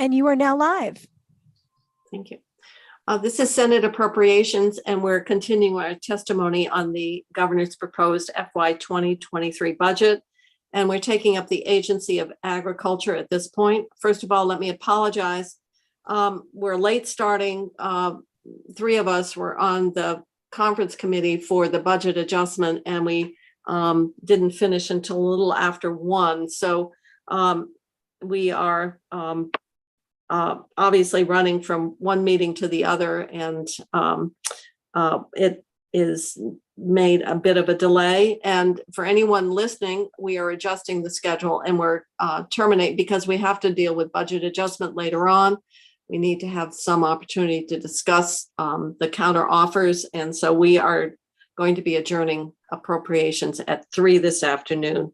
And you are now live. Thank you. This is Senate Appropriations, and we're continuing our testimony on the governor's proposed FY 2023 budget. And we're taking up the Agency of Agriculture at this point. First of all, let me apologize. We're late starting. Three of us were on the conference committee for the budget adjustment, and we didn't finish until a little after 1. So we are obviously running from one meeting to the other, and it is made a bit of a delay. And for anyone listening, we are adjusting the schedule, and we're terminate because we have to deal with budget adjustment later on. We need to have some opportunity to discuss the counter offers. And so we are going to be adjourning appropriations at 3 this afternoon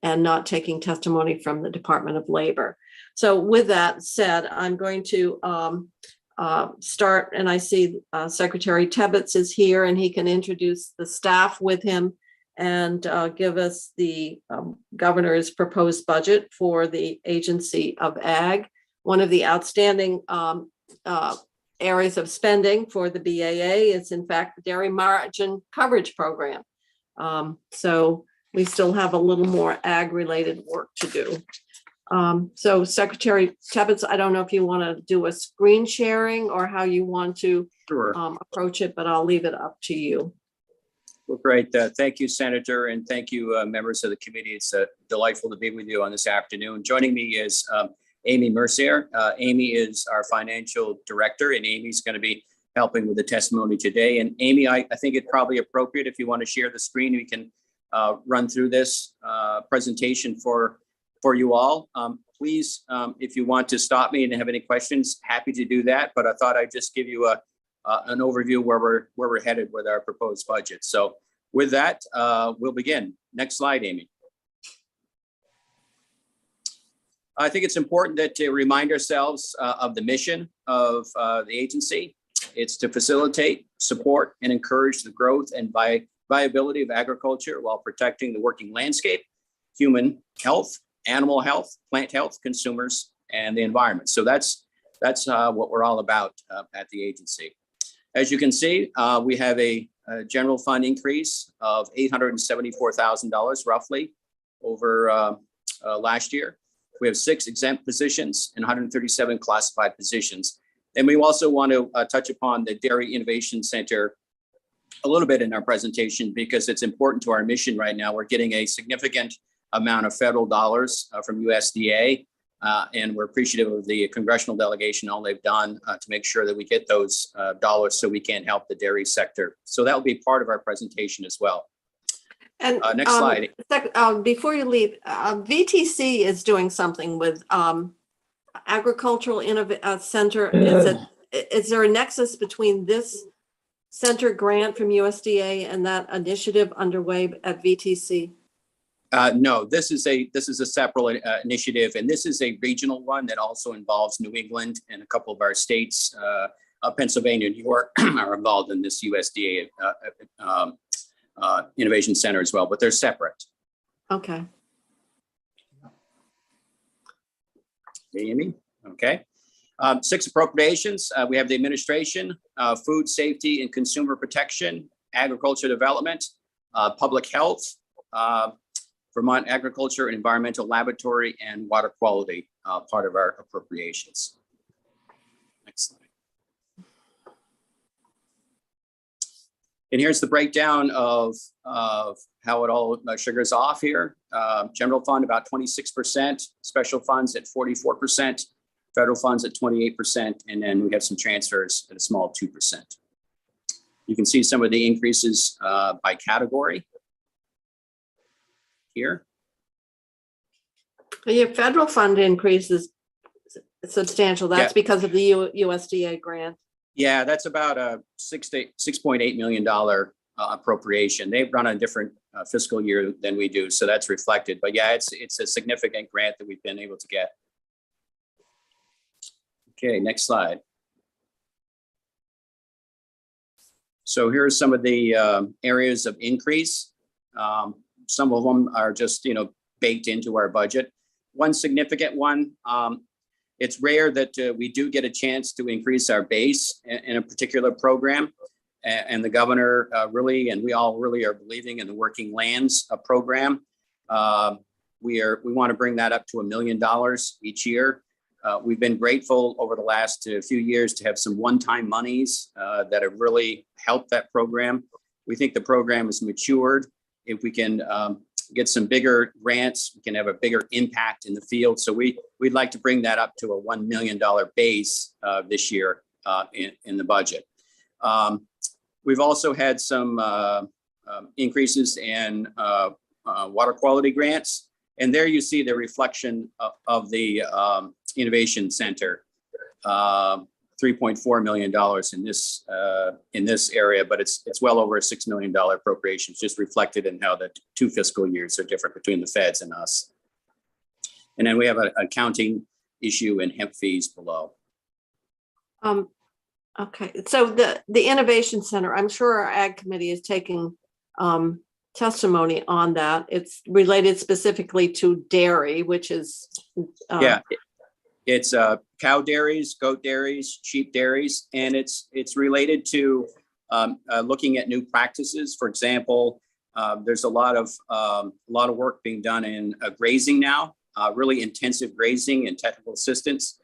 and not taking testimony from the Department of Labor. So with that said, I'm going to start, and I see Secretary Tebbetts is here, and he can introduce the staff with him and give us the governor's proposed budget for the Agency of Ag. One of the outstanding areas of spending for the BAA is, in fact, the Dairy Margin Coverage Program. So we still have a little more ag-related work to do. So Secretary Tebbetts, I don't know if you want to do a screen sharing or how you want to approach it, but I'll leave it up to you. Well, great. Thank you, Senator, and thank you, members of the committee. It's delightful to be with you on this afternoon. Joining me is Amy Mercier. Amy is our financial director, and Amy's going to be helping with the testimony today. And Amy, I think it's probably appropriate if you want to share the screen, we can run through this presentation for you all. Please, if you want to stop me and have any questions, happy to do that. But I thought I'd just give you an overview where we're headed with our proposed budget. So with that, we'll begin. Next slide, Amy. I think it's important that to remind ourselves of the mission of the agency. It's to facilitate, support, and encourage the growth and viability of agriculture while protecting the working landscape, human health, animal health, plant health, consumers, and the environment. So that's what we're all about at the agency. As you can see, we have a general fund increase of $874,000 roughly over last year. We have 6 exempt positions and 137 classified positions. And we also want to touch upon the Dairy Innovation Center a little bit in our presentation because it's important to our mission right now. We're getting a significant amount of federal dollars from USDA, and we're appreciative of the congressional delegation, all they've done to make sure that we get those dollars so we can help the dairy sector. So that will be part of our presentation as well. And next slide. Before you leave, VTC is doing something with Agricultural Center. Is there a nexus between this center grant from USDA and that initiative underway at VTC? No, this is a separate initiative, and this is a regional one that also involves New England and a couple of our states. Pennsylvania and New York are involved in this USDA Innovation Center as well, but they're separate. Okay. Amy, okay. 6 appropriations. We have the administration, food safety and consumer protection, agriculture development, public health, Vermont Agriculture and Environmental Laboratory, and water quality, part of our appropriations. Next slide. And here's the breakdown of how it all sugars off here. General fund about 26%, special funds at 44%, federal funds at 28%, and then we have some transfers at a small 2%. You can see some of the increases by category here. Your federal fund increase is substantial. That's because of the USDA grant. Yeah, that's about a $6.8 million appropriation. They run a different fiscal year than we do, so that's reflected. But yeah, it's a significant grant that we've been able to get. Okay, next slide. So here are some of the areas of increase. Some of them are just, baked into our budget. One significant one It's rare that we do get a chance to increase our base in a particular program. And the governor really, and we all really are believing in the working lands program. We want to bring that up to $1 million each year. We've been grateful over the last few years to have some one-time monies that have really helped that program. We think the program has matured. If we can get some bigger grants, we can have a bigger impact in the field. So we'd like to bring that up to a $1 million base this year in the budget. We've also had some increases in water quality grants. And there you see the reflection of the Innovation Center, $3.4 million in this area, but it's well over a $6 million appropriations, just reflected in how the 2 fiscal years are different between the feds and us. And then we have an accounting issue in hemp fees below. Okay, so the Innovation Center, I'm sure our Ag Committee is taking testimony on that. It's related specifically to dairy, which is yeah, it's cow dairies, goat dairies, sheep dairies, and it's related to looking at new practices. For example, there's a lot of work being done in grazing now, really intensive grazing and technical assistance.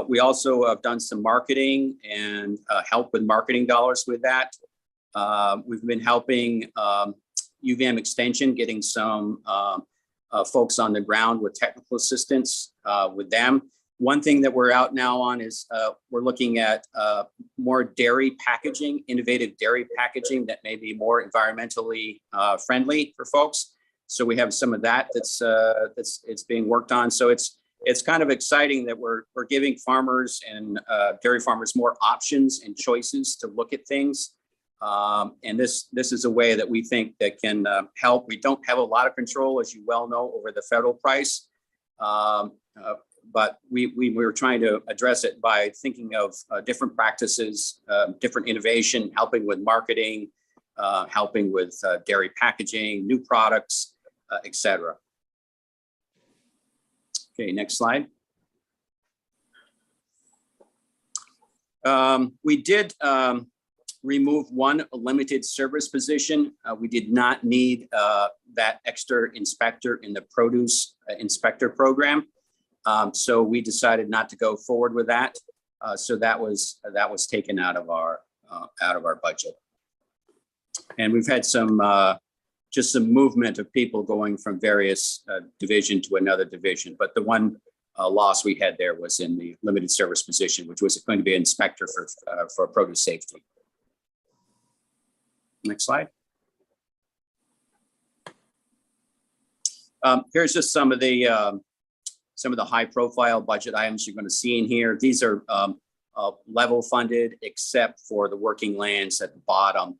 We also have done some marketing and help with marketing dollars with that. We've been helping UVM Extension, getting some folks on the ground with technical assistance with them. One thing that we're out now on is we're looking at more dairy packaging, innovative dairy packaging that may be more environmentally friendly for folks. So we have some of that it's being worked on. So it's kind of exciting that we're giving farmers and dairy farmers more options and choices to look at things. And this is a way that we think that can help. We don't have a lot of control, as you well know, over the federal price, but we're trying to address it by thinking of different practices, different innovation, helping with marketing, helping with dairy packaging, new products, etc. Okay, next slide. We did remove one limited service position. We did not need that extra inspector in the produce inspector program. So we decided not to go forward with that. So that was taken out of our budget. And we've had just some movement of people going from various division to another division. But the one loss we had there was in the limited service position, which was going to be an inspector for produce safety. Next slide. Here's just some of the high-profile budget items you're going to see in here. These are level funded, except for the working lands at the bottom,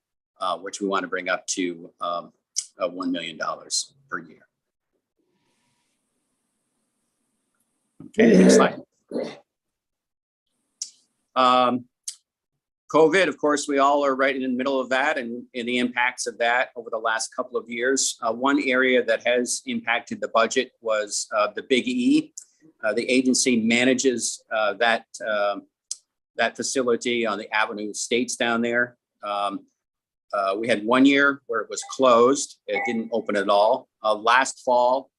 which we want to bring up to $1 million per year. Okay, next slide. COVID, of course, we all are right in the middle of that and in the impacts of that over the last couple of years. One area that has impacted the budget was the Big E. The agency manages that facility on the Avenue Estates down there. We had 1 year where it was closed. It didn't open at all. Last fall,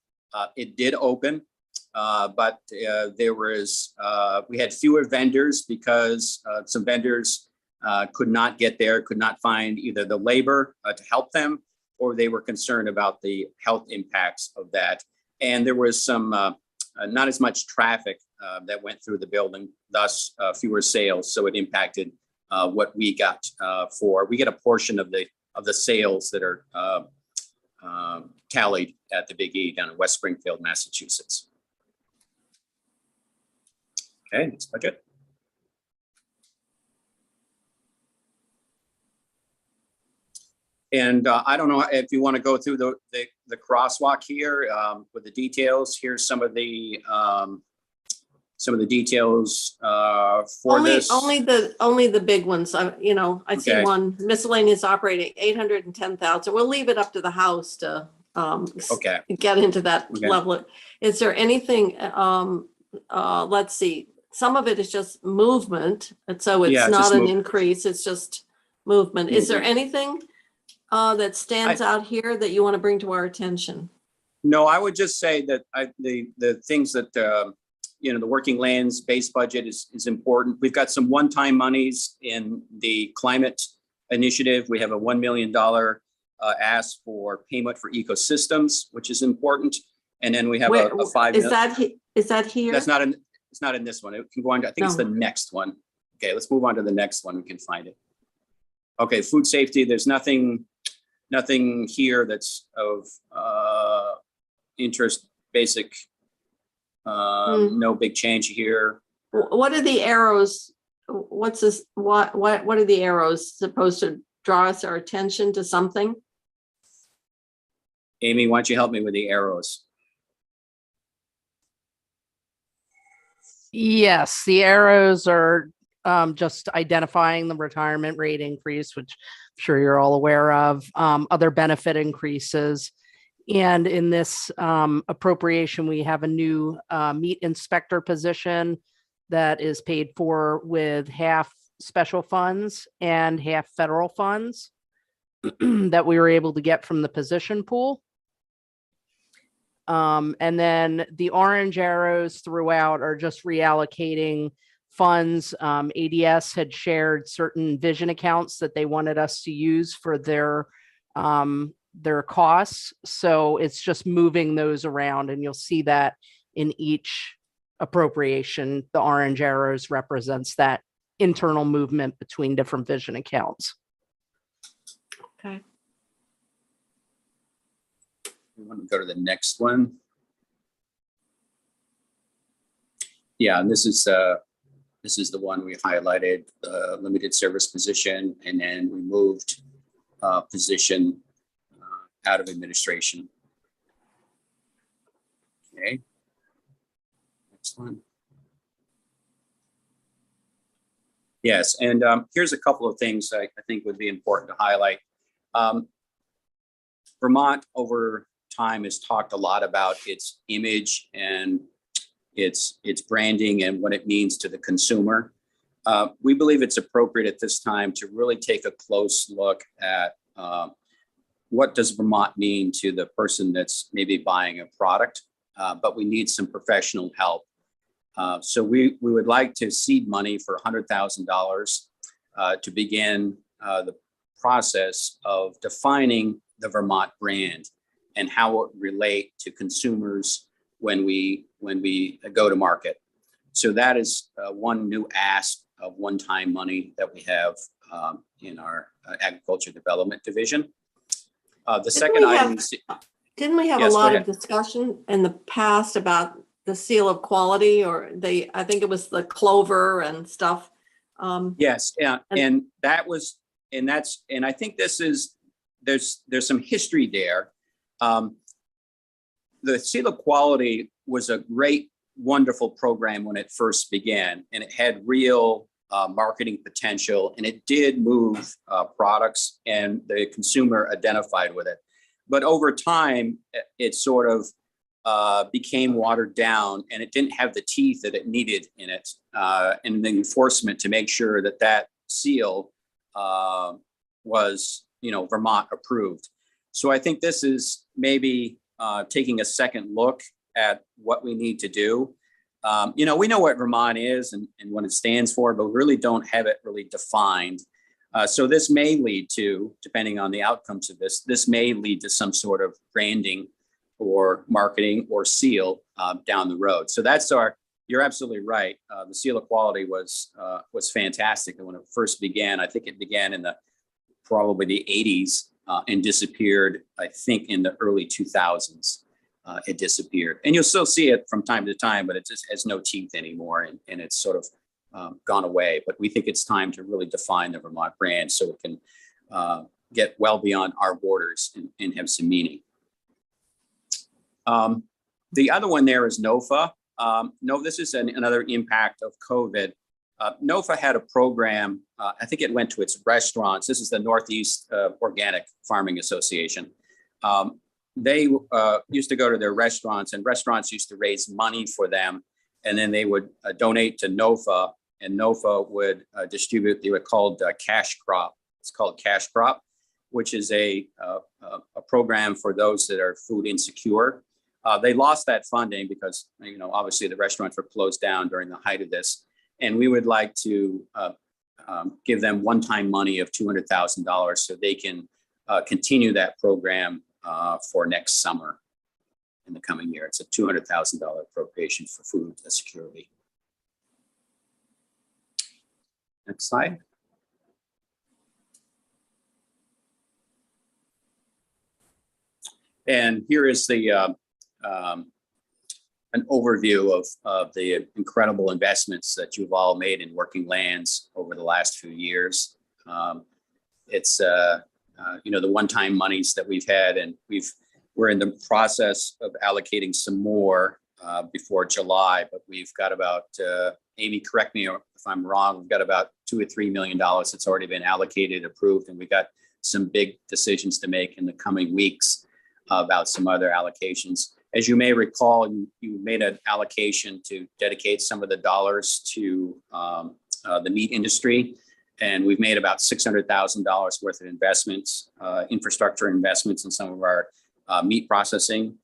it did open, but we had fewer vendors because some vendors could not get there, could not find either the labor to help them, or they were concerned about the health impacts of that. And there was some not as much traffic that went through the building, thus fewer sales. So it impacted what we got we get a portion of the sales that are tallied at the Big E down in West Springfield, Massachusetts. Okay, next budget. And I don't know if you want to go through the crosswalk here with the details. Here's some of the details for this. Only the big ones. I Okay. see one miscellaneous operating 810,000. We'll leave it up to the House to Okay. get into that Okay. level. Is there anything let's see, some of it is just movement. And so Yeah, it's it's not just an movement. increase, it's just movement. Is there Movement. anything that stands out here that you want to bring to our attention? No, I would just say that the things that, the working lands base budget is important. We've got some one-time monies in the climate initiative. We have a $1 million ask for payment for ecosystems, which is important. And then we have Where, a 5 is million. that here? That's not in, it's not in this one. It can go on to, I think it's the No. next one. Okay, let's move on to the next one. We can find it. Okay, food safety. There's nothing here that's of interest. Basic, no big change here. What are the arrows? What's this? What are the arrows supposed to draw us our attention to something? Amy, why don't you help me with the arrows? Yes, the arrows are just identifying the retirement rate increase, which I'm sure you're all aware of, other benefit increases. And in this appropriation, we have a new meat inspector position that is paid for with half special funds and half federal funds that we were able to get from the position pool. And then the orange arrows throughout are just reallocating funds. ADS had shared certain vision accounts that they wanted us to use for their costs. So it's just moving those around, and you'll see that in each appropriation. The orange arrows represents that internal movement between different vision accounts. Okay. We want to go to the next one. Yeah, and this is the one we highlighted, the limited service position, and then we moved position out of administration. Okay. Next one. Yes, and here's a couple of things I think would be important to highlight. Vermont over time has talked a lot about its image and its branding and what it means to the consumer. We believe it's appropriate at this time to really take a close look at what does Vermont mean to the person that's maybe buying a product, but we need some professional help. So we would like to seed money for $100,000 to begin the process of defining the Vermont brand and how it relate to consumers when we go to market. So that is one new ask of one-time money that we have in our agriculture development division. The second item. Didn't we have Yes, a go lot of ahead. discussion in the past about the seal of quality, or I think it was the clover and stuff. Yes, yeah, and that was, and I think this is, there's some history there. The seal of quality was a great, wonderful program when it first began, and it had real marketing potential, and it did move products, and the consumer identified with it. But over time, it sort of became watered down, and it didn't have the teeth that it needed in it, and the enforcement to make sure that that seal was, Vermont approved. So I think this is maybe taking a second look at what we need to do. We know what Vermont is and what it stands for, but we really don't have it really defined. So this may lead to, depending on the outcomes of this may lead to some sort of branding or marketing or seal down the road. So that's you're absolutely right. The seal of quality was fantastic. And when it first began, I think it began in probably the 80s and disappeared, I think, in the early 2000s. It disappeared. And you'll still see it from time to time, but it just has no teeth anymore, and it's sort of gone away. But we think it's time to really define the Vermont brand so it can get well beyond our borders and have some meaning. The other one there is NOFA. No, this is another impact of COVID. NOFA had a program, I think it went to its restaurants. This is the Northeast Organic Farming Association. They used to go to their restaurants, and restaurants used to raise money for them and then they would donate to NOFA, and NOFA would distribute. They were called cash crop. It's called cash crop, which is a program for those that are food insecure. They lost that funding because, obviously the restaurants were closed down during the height of this. And we would like to give them one-time money of $200,000 so they can continue that program for next summer in the coming year. It's a $200,000 appropriation for food security. Next slide. And here is the an overview of the incredible investments that you've all made in working lands over the last few years. It's the one-time monies that we've had, and we're in the process of allocating some more before July, but we've got about, Amy, correct me if I'm wrong, we've got about $2 or $3 million that's already been allocated, approved, and we've got some big decisions to make in the coming weeks about some other allocations. As you may recall, you made an allocation to dedicate some of the dollars to the meat industry, and we've made about $600,000 worth of investments, infrastructure investments in some of our meat processing,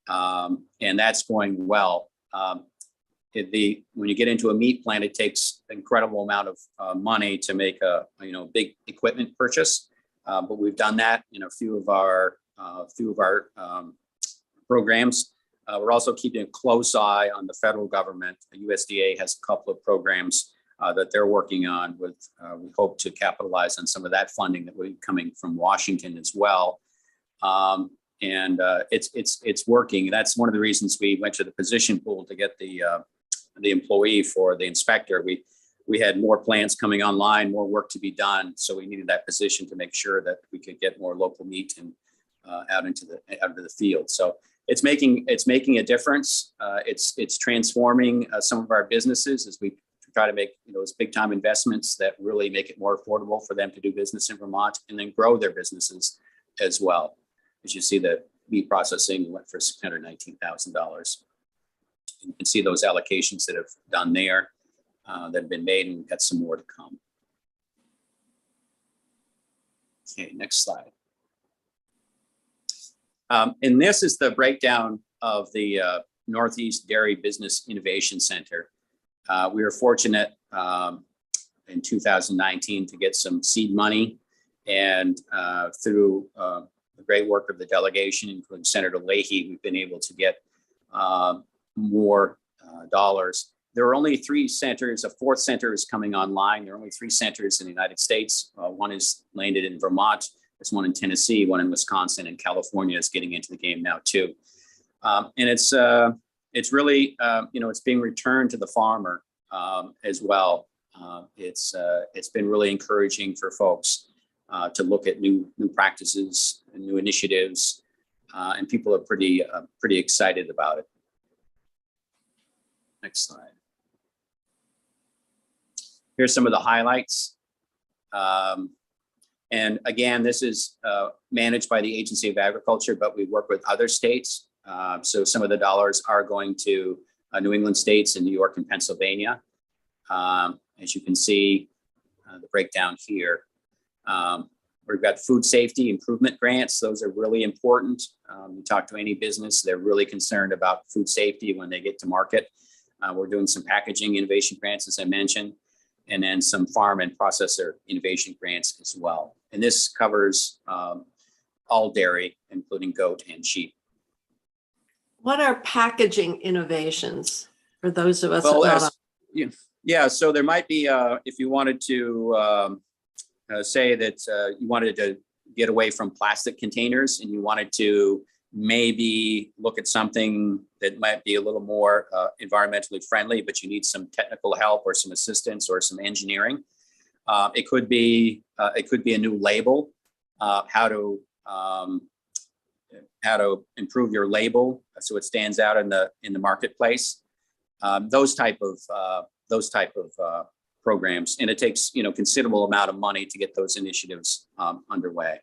and that's going well. When you get into a meat plant, it takes an incredible amount of money to make a big equipment purchase, but we've done that in a few of our programs. We're also keeping a close eye on the federal government. The USDA has a couple of programs that they're working on with, we hope to capitalize on some of that funding that will be coming from Washington as well. And it's working. That's one of the reasons we went to the position pool to get the employee for the inspector. We had more plants coming online, more work to be done. So we needed that position to make sure that we could get more local meat and out into the field. So it's making a difference. It's transforming some of our businesses as we try to make those big time investments that really make it more affordable for them to do business in Vermont and then grow their businesses as well. As you see, the meat processing went for $619,000. You can see those allocations that have done there that have been made, and we've got some more to come. Okay, next slide. And this is the breakdown of the Northeast Dairy Business Innovation Center. We were fortunate in 2019 to get some seed money, and through the great work of the delegation, including Senator Leahy, we've been able to get more dollars. There are only 3 centers. A 4th center is coming online. There are only 3 centers in the United States. One is landed in Vermont. There's one in Tennessee, one in Wisconsin, and California is getting into the game now too. And it's really, it's being returned to the farmer as well. It's been really encouraging for folks to look at new practices and new initiatives, and people are pretty excited about it. Next slide. Here's some of the highlights. And again, this is managed by the Agency of Agriculture, but we work with other states. So some of the dollars are going to New England states and New York and Pennsylvania. As you can see, the breakdown here. We've got food safety improvement grants. Those are really important. You talk to any business, they're really concerned about food safety when they get to market. We're doing some packaging innovation grants, as I mentioned, and then some farm and processor innovation grants as well. And this covers all dairy, including goat and sheep. What are packaging innovations for those of us? Well, yeah, so there might be, if you wanted to say that you wanted to get away from plastic containers and you wanted to maybe look at something that might be a little more environmentally friendly, but you need some technical help or some assistance or some engineering. It could be a new label, how to improve your label so it stands out in the marketplace. Those type of programs, and it takes considerable amount of money to get those initiatives underway.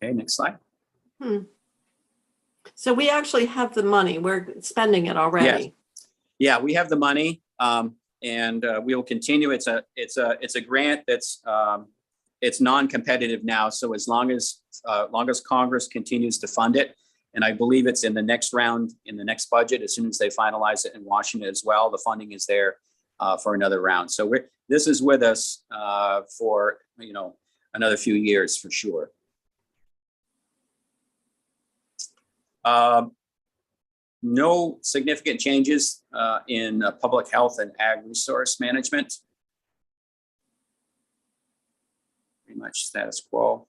Okay, next slide. So we actually have the money. We're spending it already. Yeah, we have the money, and we will continue. It's a grant that's it's non-competitive now. So as long as Congress continues to fund it, and I believe it's in the next round, in the next budget, as soon as they finalize it in Washington as well, the funding is there for another round. So this is with us for another few years for sure. No significant changes in public health and ag resource management. Pretty much status quo.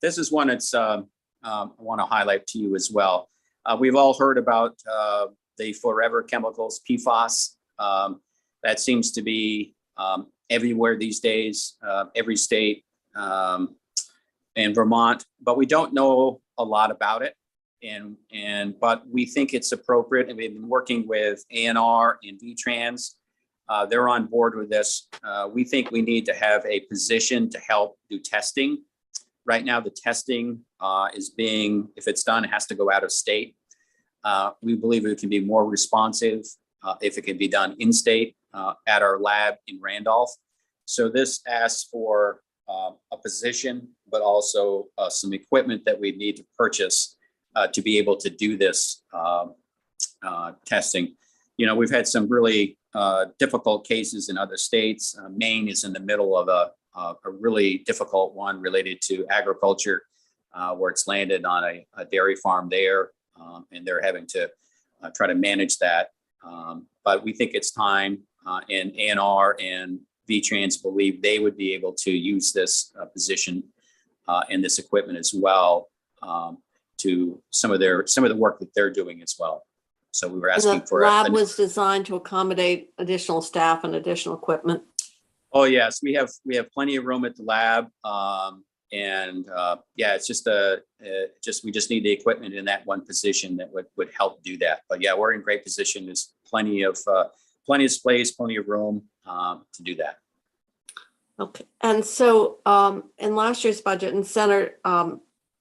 This is one that's I want to highlight to you as well. We've all heard about the forever chemicals, PFAS. That seems to be everywhere these days, every state, and Vermont, but we don't know a lot about it. But we think it's appropriate, and we've been working with ANR and VTrans. They're on board with this. We think we need to have a position to help do testing. Right now, the testing is being, if it's done, it has to go out of state. We believe it can be more responsive if it can be done in state at our lab in Randolph. So this asks for a position, but also some equipment that we need to purchase to be able to do this testing. We've had some really difficult cases in other states. Maine is in the middle of a really difficult one related to agriculture, where it's landed on a dairy farm there, and they're having to try to manage that. But we think it's time, and ANR and VTrans believe they would be able to use this position and this equipment as well to some of the work that they're doing as well. So we were asking for the lab was designed to accommodate additional staff and additional equipment. Oh yes, we have plenty of room at the lab, and it's just we just need the equipment in that one position that would help do that. But yeah, we're in great position. There's plenty of space, plenty of room to do that. Okay, and so in last year's budget, and Senator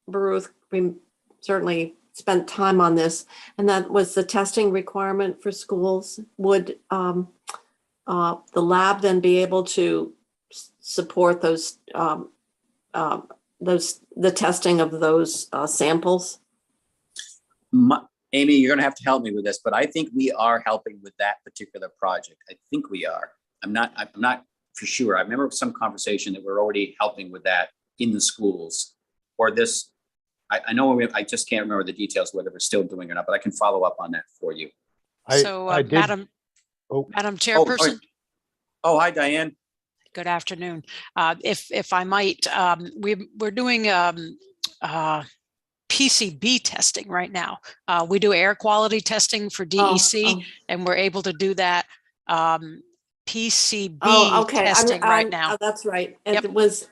Baruch, we certainly spent time on this, and that was the testing requirement for schools. Would the lab then be able to support those the testing of those samples? Amy, you're going to have to help me with this, but I think we are helping with that particular project. I think we are. I'm not for sure. I remember some conversation that we're already helping with that in the schools, or this. I know I just can't remember the details whether we're still doing it or not, but I can follow up on that for you. Madam Chairperson. Oh, hi, Diane. Good afternoon. If I might, we're doing PCB testing right now. We do air quality testing for DEC, and we're able to do that PCB testing right now. That's right. And Yep. It was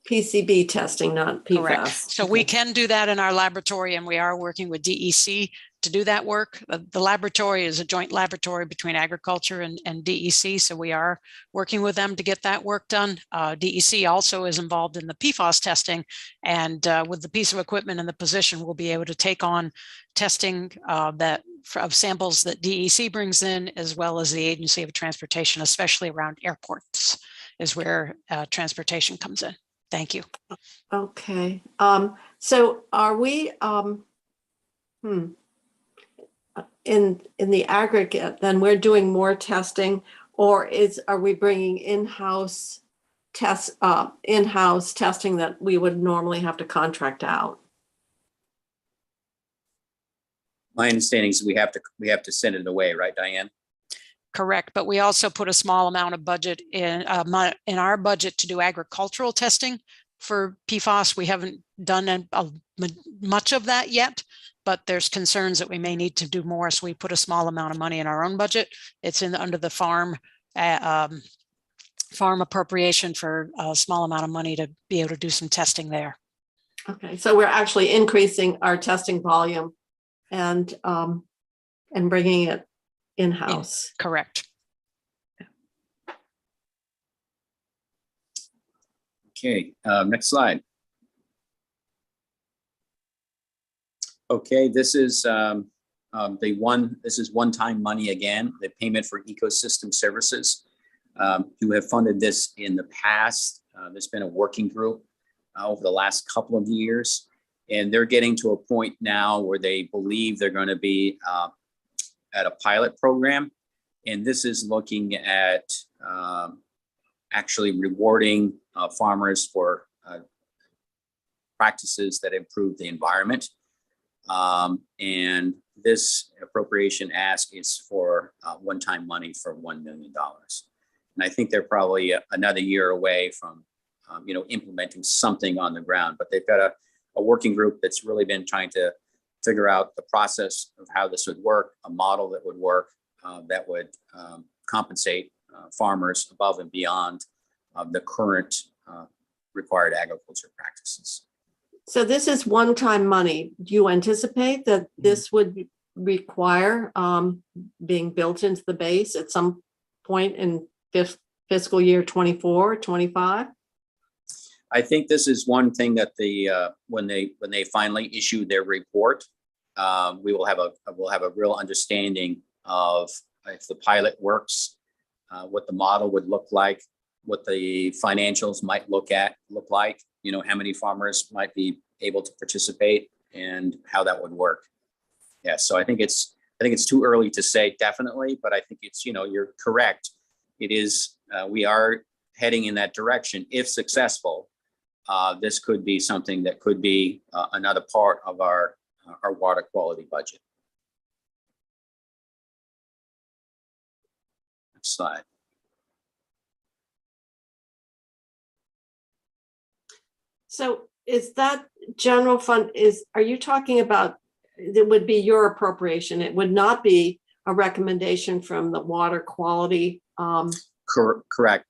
PCB testing, not PFAS. Correct. So we can do that in our laboratory, and we are working with DEC to do that work. The laboratory is a joint laboratory between agriculture and DEC, so we are working with them to get that work done. DEC also is involved in the PFAS testing, and with the piece of equipment and the position, we'll be able to take on testing of samples that DEC brings in, as well as the Agency of Transportation, especially around airports, is where transportation comes in. Thank you. Okay. So are we in the aggregate, then we're doing more testing, or are we bringing in-house testing that we would normally have to contract out? My understanding is we have to send it away, right, Diane? Correct, but we also put a small amount of budget in our budget to do agricultural testing for PFAS. We haven't done much of that yet, but there's concerns that we may need to do more. So we put a small amount of money in our own budget. It's under the farm appropriation for a small amount of money to be able to do some testing there. Okay, so we're actually increasing our testing volume and bringing it in-house. Correct. Okay, next slide. Okay, this is one-time money again, the payment for ecosystem services. You have funded this in the past. There's been a working group over the last couple of years, and they're getting to a point now where they believe they're going to be at a pilot program. And this is looking at actually rewarding farmers for practices that improve the environment. And this appropriation ask is for one-time money for $1 million. And I think they're probably another year away from, implementing something on the ground, but they've got a working group that's really been trying to figure out the process of how this would work, a model that would work, that would compensate farmers above and beyond the current required agriculture practices. So this is one-time money. Do you anticipate that this would require being built into the base at some point in fiscal year 24, 25? I think this is one thing that when they finally issue their report, we'll have a real understanding of if the pilot works, what the model would look like, what the financials might look like, how many farmers might be able to participate and how that would work. Yeah, so I think it's too early to say definitely, but I think it's, you're correct. It is, we are heading in that direction. If successful, this could be something that could be another part of our water quality budget. Next slide. So is that general fund are you talking about, it would be your appropriation? It would not be a recommendation from the water quality? Correct.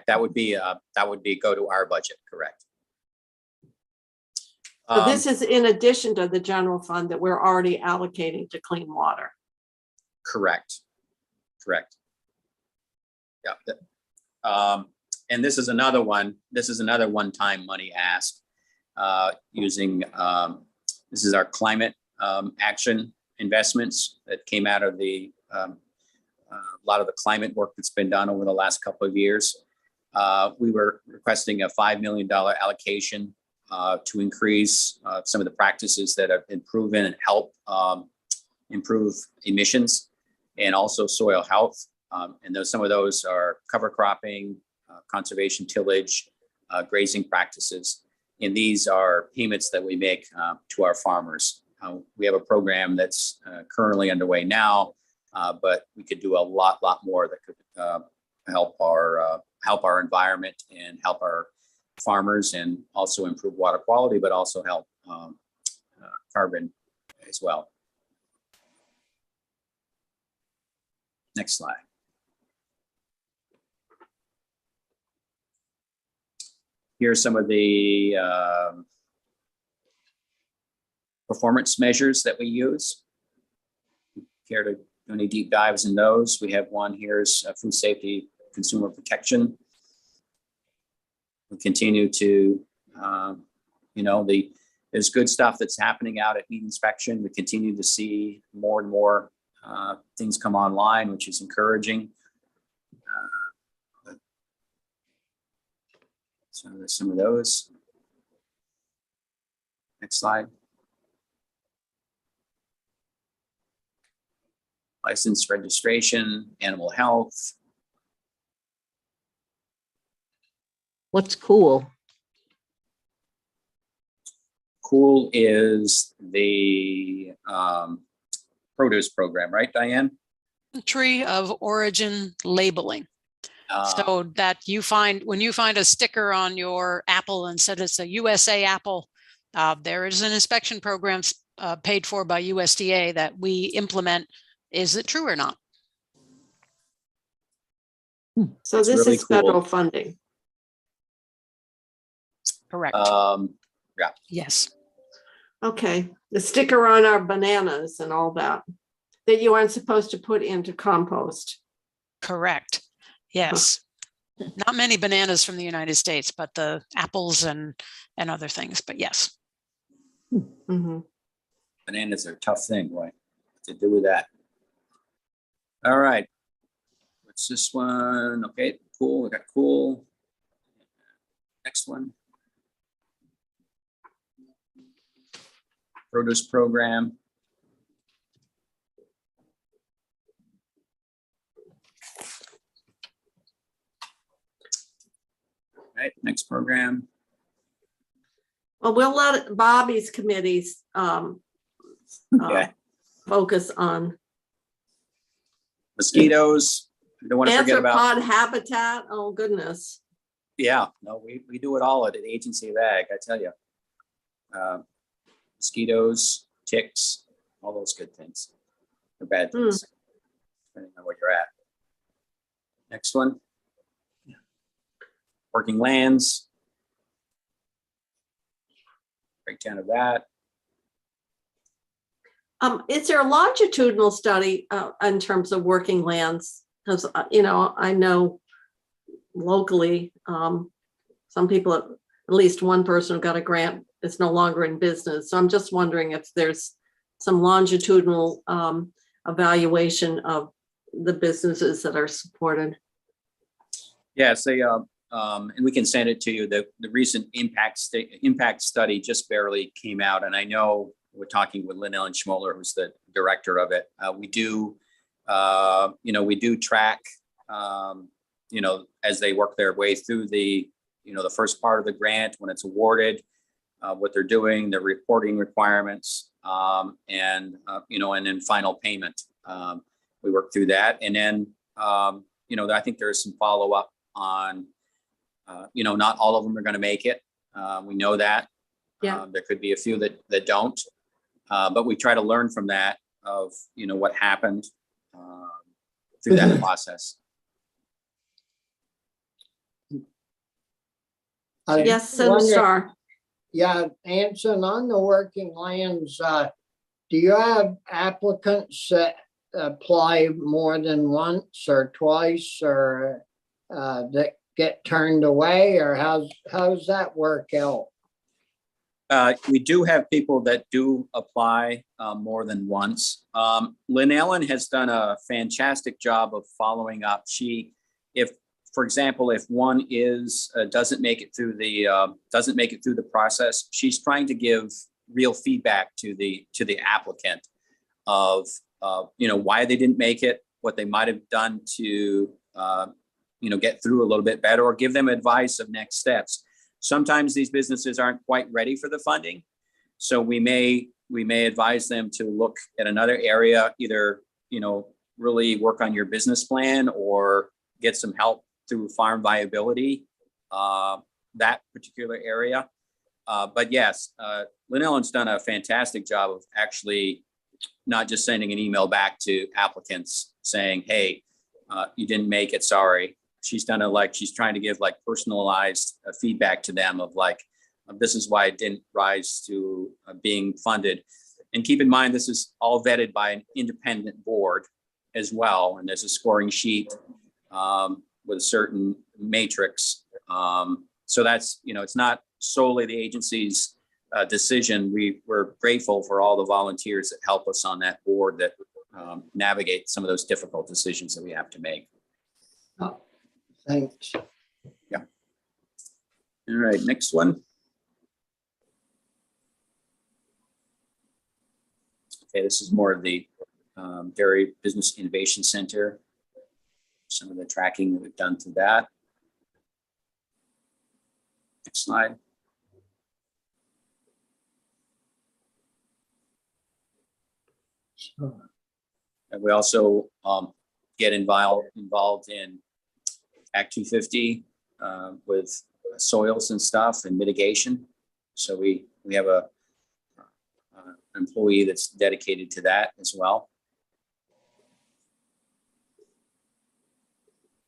That would be go to our budget. Correct. So this is in addition to the general fund that we're already allocating to clean water. Correct. Yeah. And this is another one. This is another one-time money ask using. This is our climate action investments that came out of a lot of the climate work that's been done over the last couple of years. We were requesting a $5 million allocation to increase some of the practices that have been proven and help improve emissions and also soil health. And some of those are cover cropping, conservation tillage, grazing practices. And these are payments that we make to our farmers. We have a program that's currently underway now, but we could do a lot more that could help our environment and help our farmers and also improve water quality, but also help carbon as well. Next slide. Here are some of the performance measures that we use. Care to do any deep dives in those? We have one here is food safety, consumer protection. We continue to, there's good stuff that's happening out at meat inspection. We continue to see more and more things come online, which is encouraging. So there's some of those. Next slide. License registration, animal health. What's cool? Cool is the produce program, right, Diane? Country of origin labeling. So that when you find a sticker on your apple and said it's a USA apple, there is an inspection program paid for by USDA that we implement. Is it true or not? So this really is federal cool. funding. Correct. Yeah. Yes. Okay. The sticker on our bananas and all that you aren't supposed to put into compost. Correct. Yes. Not many bananas from the United States, but the apples and other things, but yes. Mm-hmm. Bananas are a tough thing, boy, to do with that. All right. What's this one? Okay, cool. We got cool. Next one. Produce program. All right, next program. Well, we'll let Bobby's committees Okay. focus on Mosquitoes. We don't want to forget about. arthropod habitat. Oh, goodness. Yeah, no, we do it all at an agency of ag, I tell you. Mosquitoes, ticks, all those good things, or bad things, depending on where you're at. Next one. Working lands. Breakdown of that. Is there a longitudinal study in terms of working lands? Because, I know locally, some people, at least one person who got a grant is no longer in business. So I'm just wondering if there's some longitudinal evaluation of the businesses that are supported. Yeah, so, and we can send it to you. The recent impact study just barely came out. And I know we're talking with Lynn Ellen Schmoller, who's the director of it. We do track, as they work their way through the first part of the grant, when it's awarded, what they're doing, their reporting requirements, and then final payment. We work through that. And then, I think there's some follow-up on, not all of them are going to make it. We know that. Yeah. There could be a few that don't. But we try to learn from that of, what happened through that process. Yes, Senator Starr. Yeah, Anson, on the working lands, do you have applicants that apply more than once or twice, or that get turned away, or how's that work out? We do have people that do apply more than once. Lynn Ellen has done a fantastic job of following up. For example, if one doesn't make it through the process, she's trying to give real feedback to the applicant of why they didn't make it, what they might have done to get through a little bit better, or give them advice of next steps. Sometimes these businesses aren't quite ready for the funding, so we may advise them to look at another area, either really work on your business plan or get some help through farm viability, that particular area. But yes, Lynn Ellen's done a fantastic job of actually not just sending an email back to applicants saying, hey, you didn't make it, sorry. She's done she's trying to give personalized feedback to them of this is why it didn't rise to being funded. And keep in mind, this is all vetted by an independent board as well. And there's a scoring sheet with a certain matrix. So that's, it's not solely the agency's decision. We're grateful for all the volunteers that help us on that board that navigate some of those difficult decisions that we have to make. Oh, thanks. Yeah. All right, next one. Okay, this is more of the Dairy Business Innovation Center. Some of the tracking that we've done to that. Next slide. And we also get involved in Act 250 with soils and stuff and mitigation. So we have an employee that's dedicated to that as well.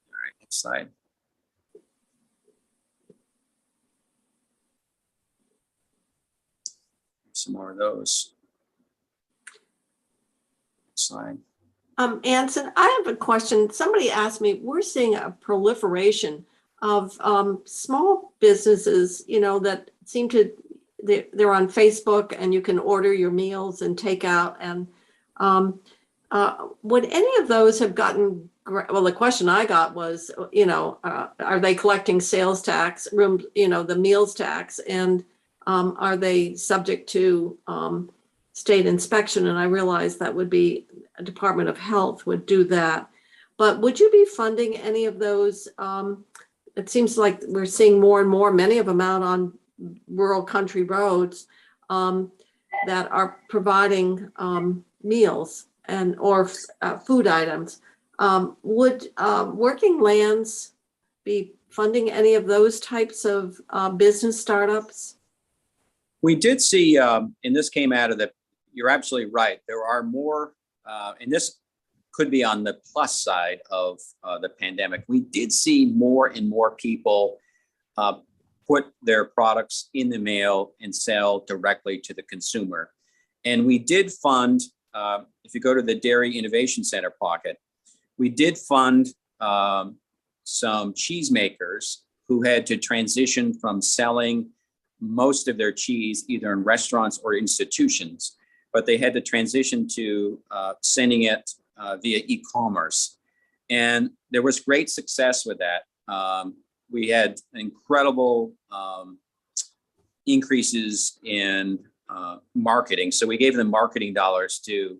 All right, next slide. Some more of those. Next slide. Anson, I have a question. Somebody asked me, we're seeing a proliferation of small businesses, that seem to they're on Facebook, and you can order your meals and take out. And would any of those have gotten, well, the question I got was, are they collecting sales tax, the meals tax, and are they subject to state inspection? And I realized that would be a Department of Health would do that. But would you be funding any of those? It seems like we're seeing more and more, many of them out on rural country roads that are providing meals or food items. Would Working Lands be funding any of those types of business startups? We did see, and this came out of you're absolutely right. There are more, and this could be on the plus side of the pandemic. We did see more and more people put their products in the mail and sell directly to the consumer. And we did fund, if you go to the Dairy Innovation Center pocket, we did fund some cheesemakers who had to transition from selling most of their cheese either in restaurants or institutions, but they had to transition to sending it via e-commerce. And there was great success with that. We had incredible increases in marketing. So we gave them marketing dollars to,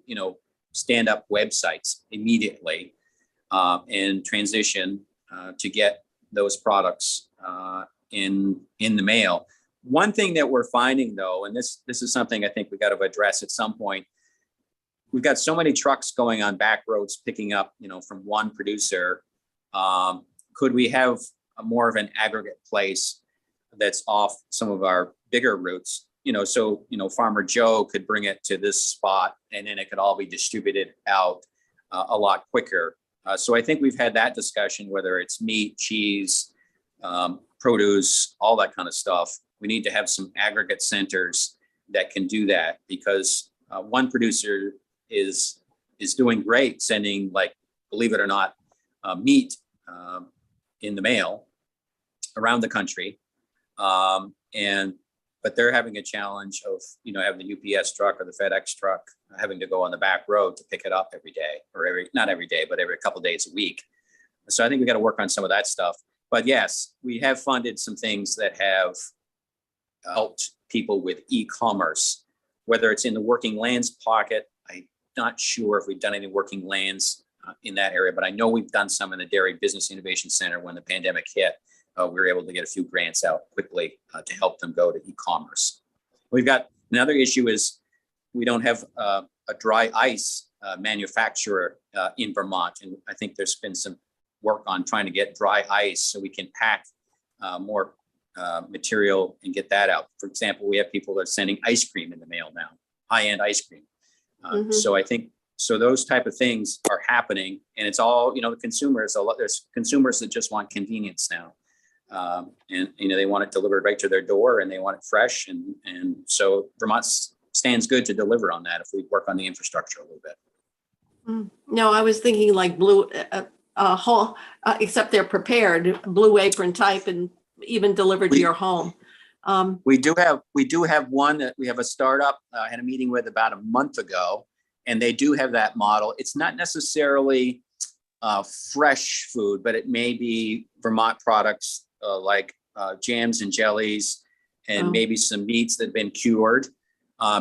stand up websites immediately and transition to get those products in the mail. One thing that we're finding, though, and this is something I think we got to address at some point, we've got so many trucks going on back roads picking up, from one producer. Could we have more of an aggregate place that's off some of our bigger routes? So Farmer Joe could bring it to this spot, and then it could all be distributed out a lot quicker. So I think we've had that discussion, whether it's meat, cheese, produce, all that kind of stuff. We need to have some aggregate centers that can do that, because one producer is doing great sending, like, believe it or not, meat in the mail around the country. But they're having a challenge of, having the UPS truck or the FedEx truck having to go on the back road to pick it up every day, or not every day, but every couple of days a week. So I think we got to work on some of that stuff. But yes, we have funded some things that have helped people with e-commerce, whether it's in the Working Lands pocket. I'm not sure if we've done any Working Lands in that area, but I know we've done some in the Dairy Business Innovation Center when the pandemic hit. We were able to get a few grants out quickly to help them go to e-commerce. We've got another issue is we don't have a dry ice manufacturer in Vermont. And I think there's been some work on trying to get dry ice so we can pack more material and get that out. For example, we have people that are sending ice cream in the mail now, high-end ice cream. So I think, those type of things are happening, and it's all, the consumers, there's consumers that just want convenience now. And they want it delivered right to their door, and they want it fresh. And so Vermont stands good to deliver on that if we work on the infrastructure a little bit. No, I was thinking like blue, except they're prepared, Blue Apron type, and even delivered to your home. We do have one that we have a startup. I had a meeting with about a month ago, and they do have that model. It's not necessarily fresh food, but it may be Vermont products like jams and jellies, and maybe some meats that have been cured,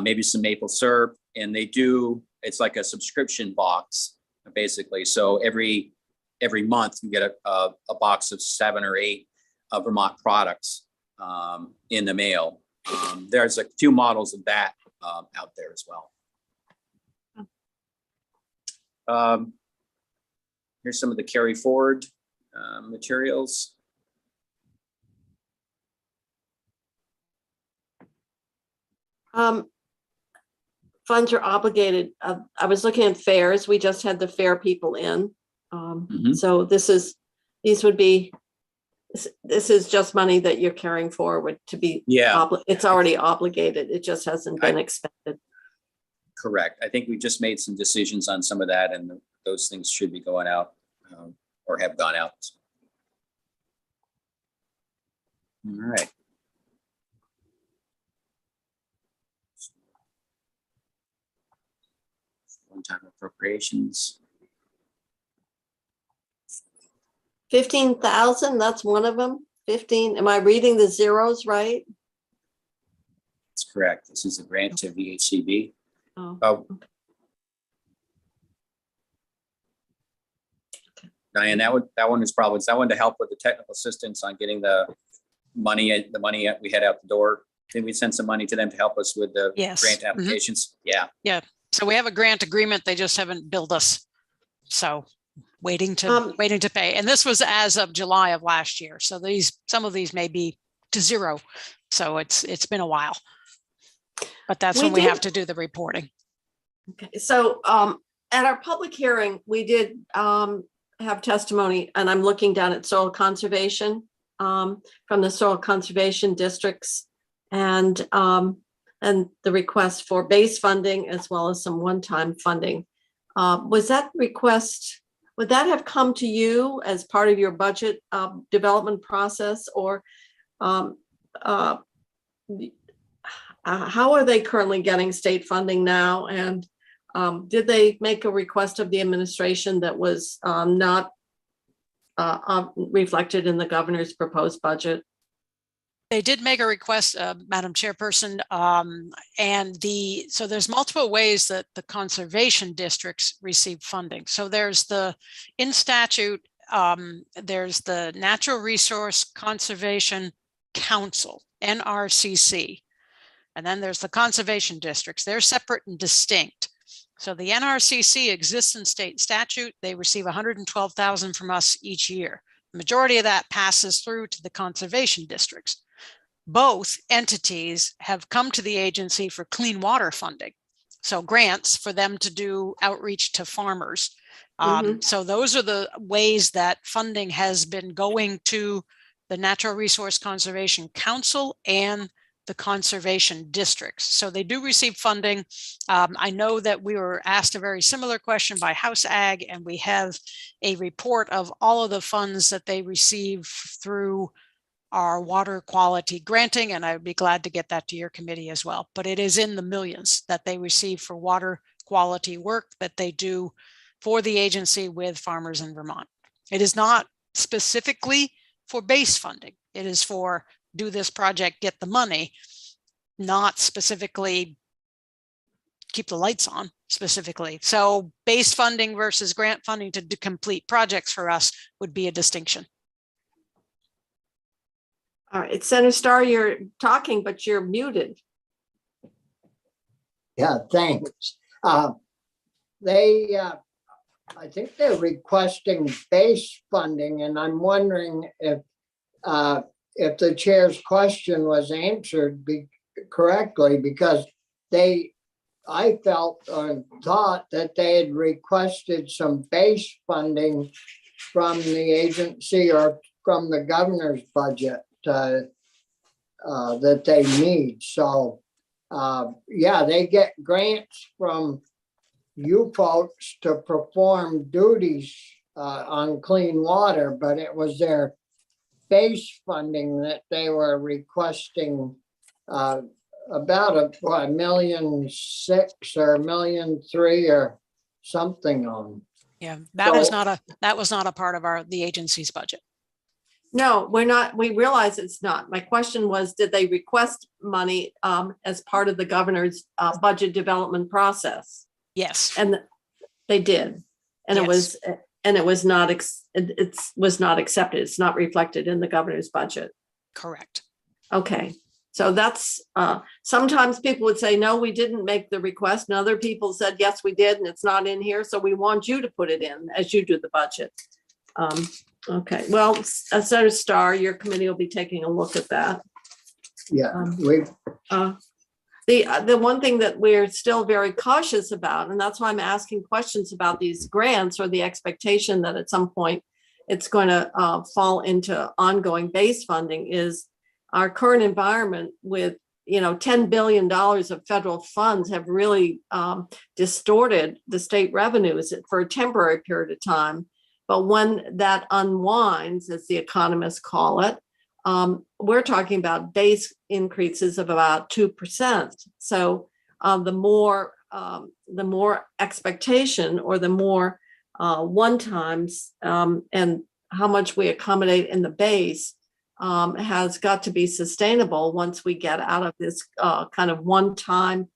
maybe some maple syrup. And it's like a subscription box, basically. So every month you get a box of 7 or 8 Vermont products in the mail. There's a few models of that out there as well. Here's some of the carry forward materials. Funds are obligated. I was looking at fairs. We just had the fair people in. So this is just money that you're carrying forward to be. Yeah, it's already obligated. It just hasn't been expended. Correct. I think we just made some decisions on some of that, and those things should be going out or have gone out. All right. one-time appropriations. 15,000, that's one of them. 15, am I reading the zeros right? That's correct. This is a grant to VHCB. Oh, Diane, that one is probably, that one to help with the technical assistance on getting the money we had out the door. Then we send some money to them to help us with the Yes. grant Mhm. applications. Yeah. So we have a grant agreement. They just haven't billed us. So waiting Um, to pay. And this was as of July of last year. So some of these may be to zero. So it's been a while. But that's We when we did- have to do the reporting. Okay, so at our public hearing, we did have testimony, and I'm looking down at soil conservation from the soil conservation districts and the request for base funding as well as some one-time funding. Was that request, would that have come to you as part of your budget development process, or how are they currently getting state funding now? And did they make a request of the administration that was not reflected in the governor's proposed budget? They did make a request, Madam Chairperson, so there's multiple ways that the conservation districts receive funding. So there's in statute, there's the Natural Resource Conservation Council, NRCC, and then there's the conservation districts. They're separate and distinct. So the NRCC exists in state statute. They receive $112,000 from us each year. The majority of that passes through to the conservation districts. Both entities have come to the agency for clean water funding. So grants for them to do outreach to farmers. So those are the ways that funding has been going to the Natural Resource Conservation Council and the conservation districts. So they do receive funding. I know that we were asked a very similar question by House Ag, and we have a report of all of the funds that they receive through our water quality granting, and I would be glad to get that to your committee as well. But it is in the millions that they receive for water quality work that they do for the agency with farmers in Vermont. It is not specifically for base funding. It is for do this project, get the money, not specifically keep the lights on specifically. So base funding versus grant funding to complete projects for us would be a distinction. All right, Senator Starr, you're talking, but you're muted. Yeah, thanks. I think they're requesting base funding, and I'm wondering if the chair's question was answered correctly, because I felt or thought that they had requested some base funding from the agency or from the governor's budget that they need. So, yeah, they get grants from you folks to perform duties on clean water, but it was their base funding that they were requesting about $1.6 million or $1.3 million or something on. Yeah, that was not a part of the agency's budget. No, we're not. We realize it's not. My question was, did they request money as part of the governor's budget development process? Yes. And they did. And Yes. it was not accepted. It's not reflected in the governor's budget. Correct. Okay. So that's sometimes people would say, no, we didn't make the request. And other people said, yes, we did. And it's not in here. So we want you to put it in as you do the budget. Okay. Well, Senator Starr, your committee will be taking a look at that. Yeah, The one thing that we're still very cautious about, and that's why I'm asking questions about these grants, or the expectation that at some point it's going to fall into ongoing base funding, is our current environment with, $10 billion of federal funds have really distorted the state revenues for a temporary period of time. But when that unwinds, as the economists call it, we're talking about base increases of about 2%. So the more expectation or the more one-times and how much we accommodate in the base has got to be sustainable once we get out of this kind of one-time,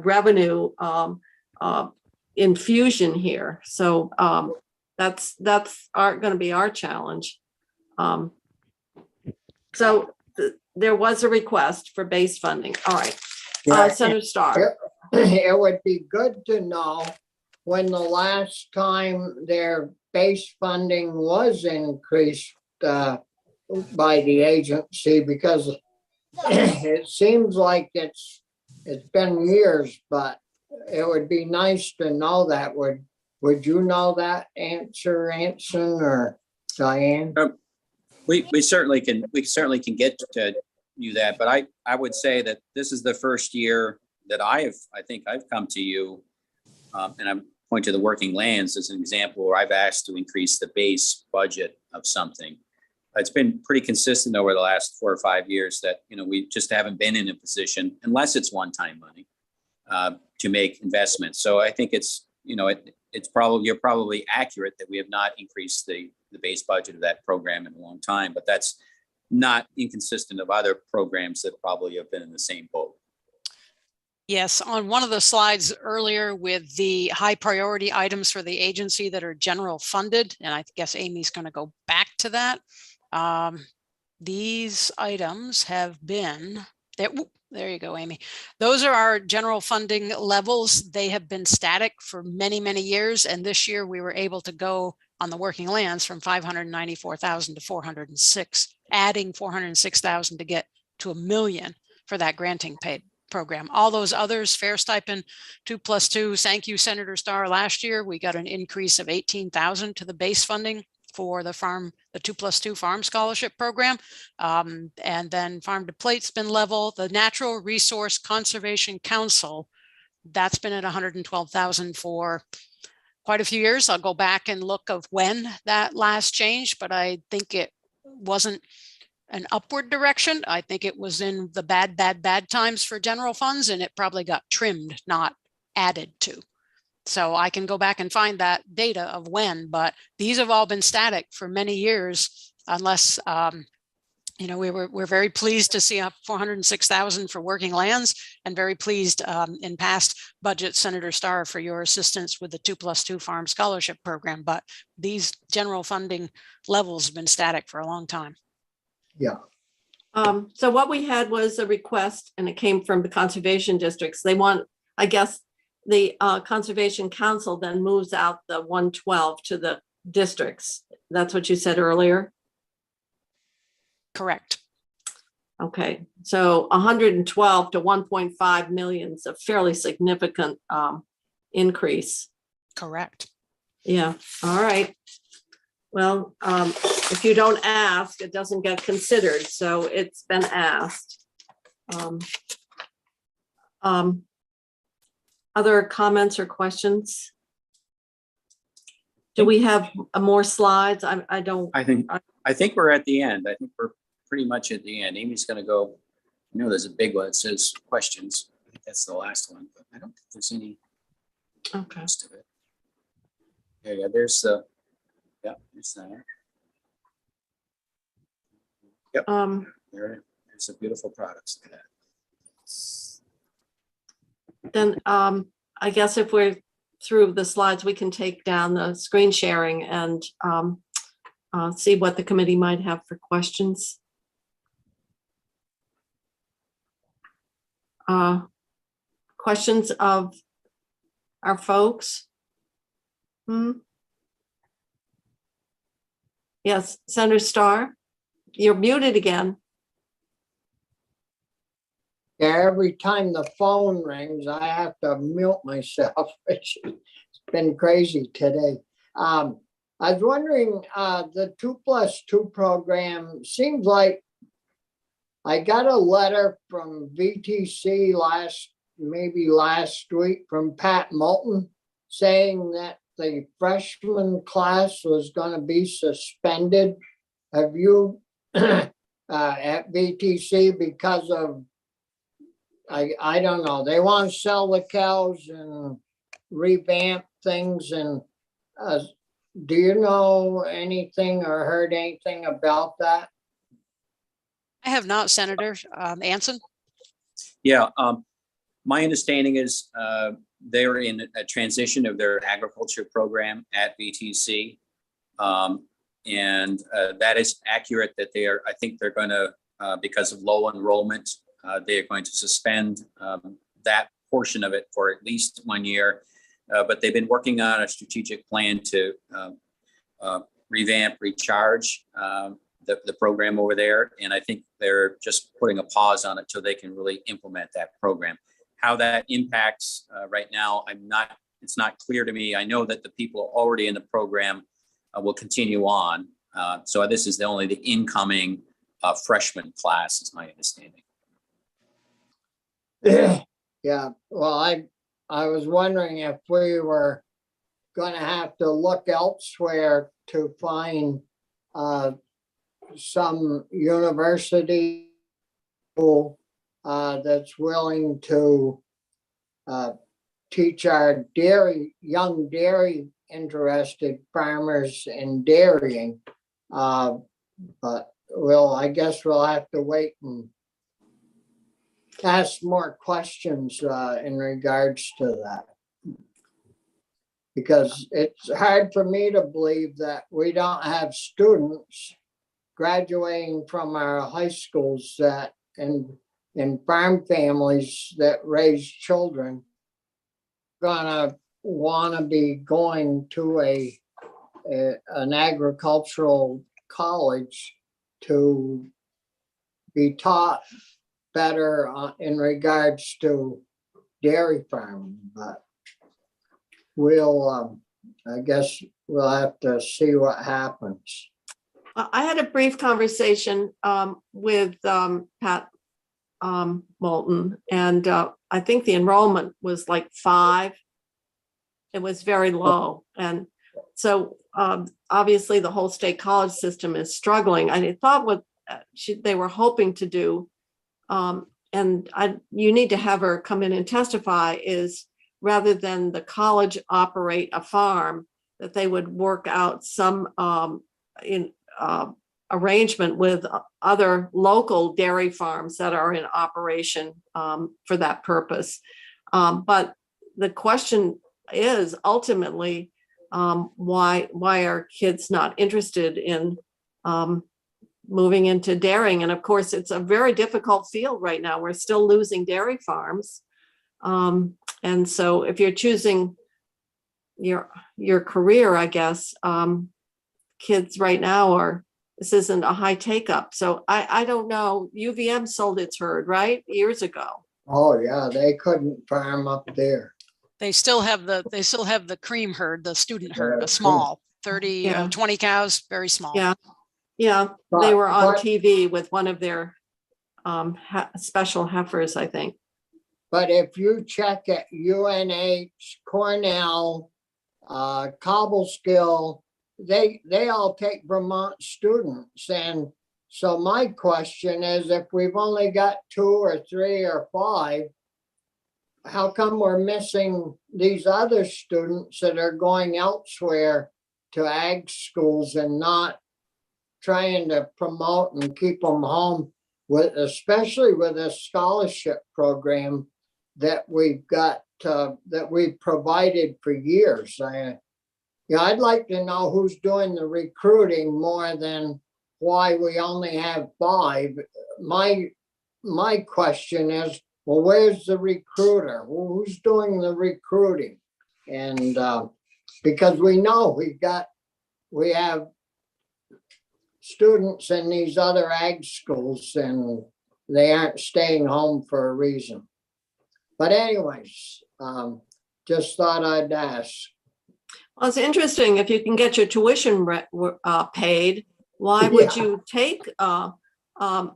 revenue infusion here. So that's going to be our challenge. So there was a request for base funding. All right, Senator Starr. It would be good to know when the last time their base funding was increased by the agency, because it seems like it's been years, but it would be nice to know that. Would you know that answer, Anson or Diane? We certainly can get to you that, but I would say that this is the first year that I think I've come to you, and I'm pointing to the working lands as an example where I've asked to increase the base budget of something. It's been pretty consistent over the last 4 or 5 years that, we just haven't been in a position, unless it's one-time money, to make investments. So I think it's you're probably accurate that we have not increased the base budget of that program in a long time, but that's not inconsistent of other programs that probably have been in the same boat. Yes, on one of the slides earlier with the high priority items for the agency that are general funded, and I guess Amy's going to go back to that. These items have been, there you go, Amy. Those are our general funding levels. They have been static for many, many years. And this year we were able to go on the working lands from 594,000 to 406, adding 406,000 to get to $1 million for that granting paid program. All those others, fair stipend, 2+2, thank you, Senator Starr. Last year, we got an increase of 18,000 to the base funding for the 2+2 farm scholarship program. And then farm to plate's been level. The Natural Resource Conservation Council, that's been at 112,000 for quite a few years. I'll go back and look of when that last changed, but I think it wasn't an upward direction. I think it was in the bad times for general funds, and it probably got trimmed, not added to. So I can go back and find that data of when, but these have all been static for many years, unless, we're very pleased to see up 406,000 for working lands, and very pleased in past budgets, Senator Starr, for your assistance with the 2+2 farm scholarship program. But these general funding levels have been static for a long time. Yeah. So what we had was a request, and it came from the conservation districts. They want, I guess, the Conservation Council then moves out the 112 to the districts. That's what you said earlier? Correct. Okay, so 112 to 1.5 million is a fairly significant increase. Correct. Yeah, all right. Well, if you don't ask, it doesn't get considered. So it's been asked. Other comments or questions? Do we have more slides? I don't. I think we're at the end. I think we're pretty much at the end. Amy's going to go. I know there's a big one that says questions. I think that's the last one, but I don't think there's any. Okay. Rest of it. Yeah, there's the. Yeah, it's there. Yep. There's a beautiful products. Look at that. Then I guess if we're through the slides, we can take down the screen sharing and see what the committee might have for questions. Questions of our folks? Yes, Senator Starr, you're muted again. Yeah, every time the phone rings, I have to mute myself. It's been crazy today. I was wondering, the 2+2 program seems like I got a letter from VTC last week from Pat Moulton saying that the freshman class was going to be suspended. Have you at VTC because of I don't know. They want to sell the cows and revamp things and, do you know anything or heard anything about that? I have not, Senator. Anson? Yeah, my understanding is they're in a transition of their agriculture program at VTC. And that is accurate that I think they're going to, because of low enrollment, they are going to suspend that portion of it for at least 1 year. But they've been working on a strategic plan to revamp, recharge the program over there. And I think they're just putting a pause on it so they can really implement that program. How that impacts right now, it's not clear to me. I know that the people already in the program will continue on. So this is only the incoming freshman class, is my understanding. Yeah, well, I was wondering if we were gonna have to look elsewhere to find some university that's willing to teach our young dairy interested farmers in dairying. But I guess we'll have to wait and ask more questions in regards to that. Because it's hard for me to believe that we don't have students graduating from our high schools that in farm families that raise children gonna want to be going to an agricultural college to be taught better in regards to dairy farming. But I guess we'll have to see what happens. I had a brief conversation with Pat Moulton, and I think the enrollment was like 5. It was very low. And so obviously the whole state college system is struggling. I thought what they were hoping to do, and you need to have her come in and testify, is rather than the college operate a farm, that they would work out some arrangement with other local dairy farms that are in operation for that purpose. But the question is ultimately, why are kids not interested in moving into dairying? And of course, it's a very difficult field right now. We're still losing dairy farms. And so if you're choosing your career, I guess, kids right now this isn't a high take up. So I don't know. UVM sold its herd, right? Years ago. Oh yeah, they couldn't farm up there. They still have the cream herd, the student herd, a small 30, 20 cows, very small. Yeah. Yeah. They were on TV with one of their special heifers, I think. But if you check at UNH, Cornell, Cobleskill, they all take Vermont students. And so my question is, if we've only got 2 or 3 or 5, how come we're missing these other students that are going elsewhere to ag schools and not trying to promote and keep them home, especially with a scholarship program that we've got, that we've provided for years? I'd like to know who's doing the recruiting more than why we only have 5. My question is, well, where's the recruiter? Who's doing the recruiting? And because we know we have students in these other ag schools and they aren't staying home for a reason. But anyways, just thought I'd ask. Well, it's interesting. If you can get your tuition paid, why would you take, and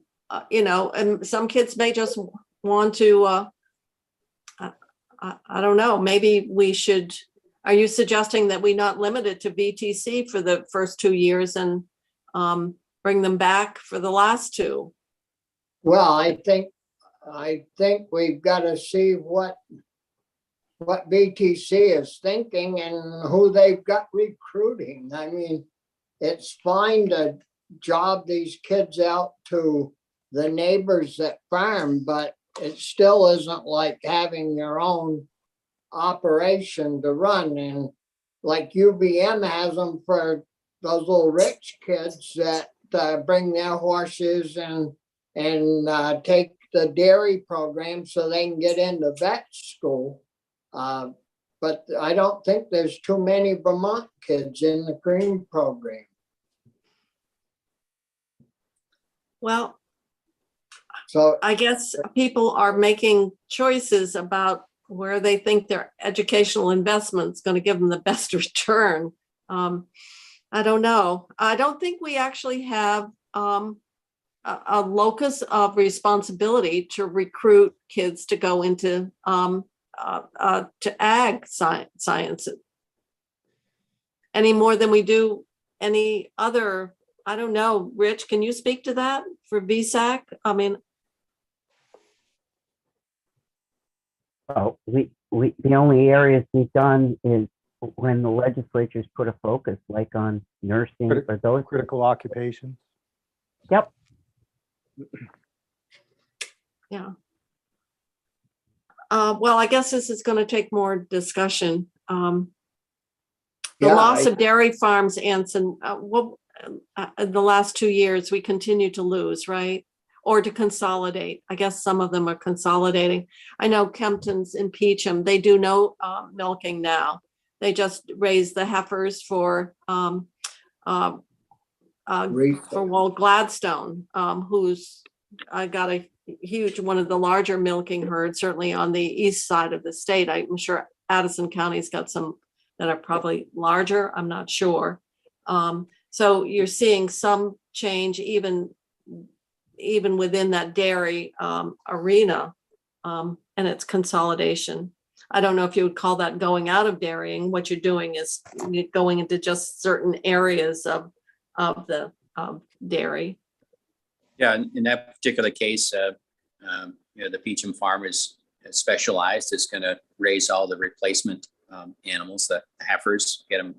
some kids may just want to, I don't know, maybe we should, are you suggesting that we not limit it to VTC for the first 2 years and bring them back for the last 2? Well, I think I think we've got to see what BTC is thinking and who they've got recruiting. I mean, it's fine to job these kids out to the neighbors that farm, but it still isn't like having your own operation to run. And like UVM has them for those little rich kids that bring their horses and take the dairy program so they can get into vet school. But I don't think there's too many Vermont kids in the cream program. Well, So I guess people are making choices about where they think their educational investment is going to give them the best return. I don't know. I don't think we actually have a locus of responsibility to recruit kids to go into to ag sciences any more than we do any other. I don't know. Rich, can you speak to that for VSAC? I mean, well, we the only areas we've done is when the legislatures put a focus like on nursing or those. Critical occupations. Yep. yeah. Well, I guess this is going to take more discussion. The loss of dairy farms, Anson, in the last 2 years, we continue to lose, right? Or to consolidate. I guess some of them are consolidating. I know Kempton's and Peacham, they do no milking now. They just raise the heifers for Walt Gladstone, who's got a huge, one of the larger milking herds, certainly on the east side of the state. I'm sure Addison County's got some that are probably larger. I'm not sure. So you're seeing some change even within that dairy arena, and it's consolidation. I don't know if you would call that going out of dairying. What you're doing is going into just certain areas of the dairy. Yeah, in that particular case, the Peacham farm is specialized. It's going to raise all the replacement animals, the heifers, get them,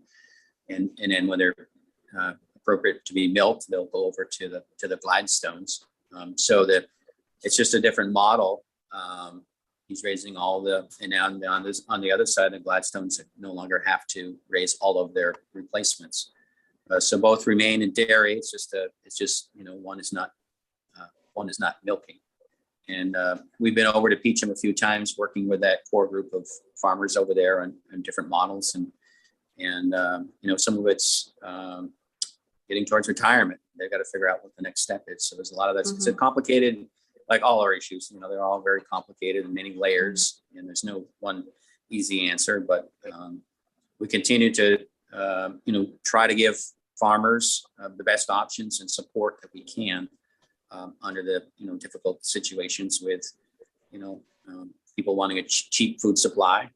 and then when they're appropriate to be milked, they'll go over to the Gladstones. So that it's just a different model. He's raising all the, and now on the other side, the Gladstones no longer have to raise all of their replacements. So both remain in dairy. It's just one is not milking. And we've been over to Peacham a few times, working with that core group of farmers over there on different models, and some of it's getting towards retirement. They've got to figure out what the next step is. So there's a lot of that. It's a complicated, like all our issues. They're all very complicated and many layers, and there's no one easy answer. But we continue to try to give farmers the best options and support that we can under the difficult situations with people wanting a cheap food supply.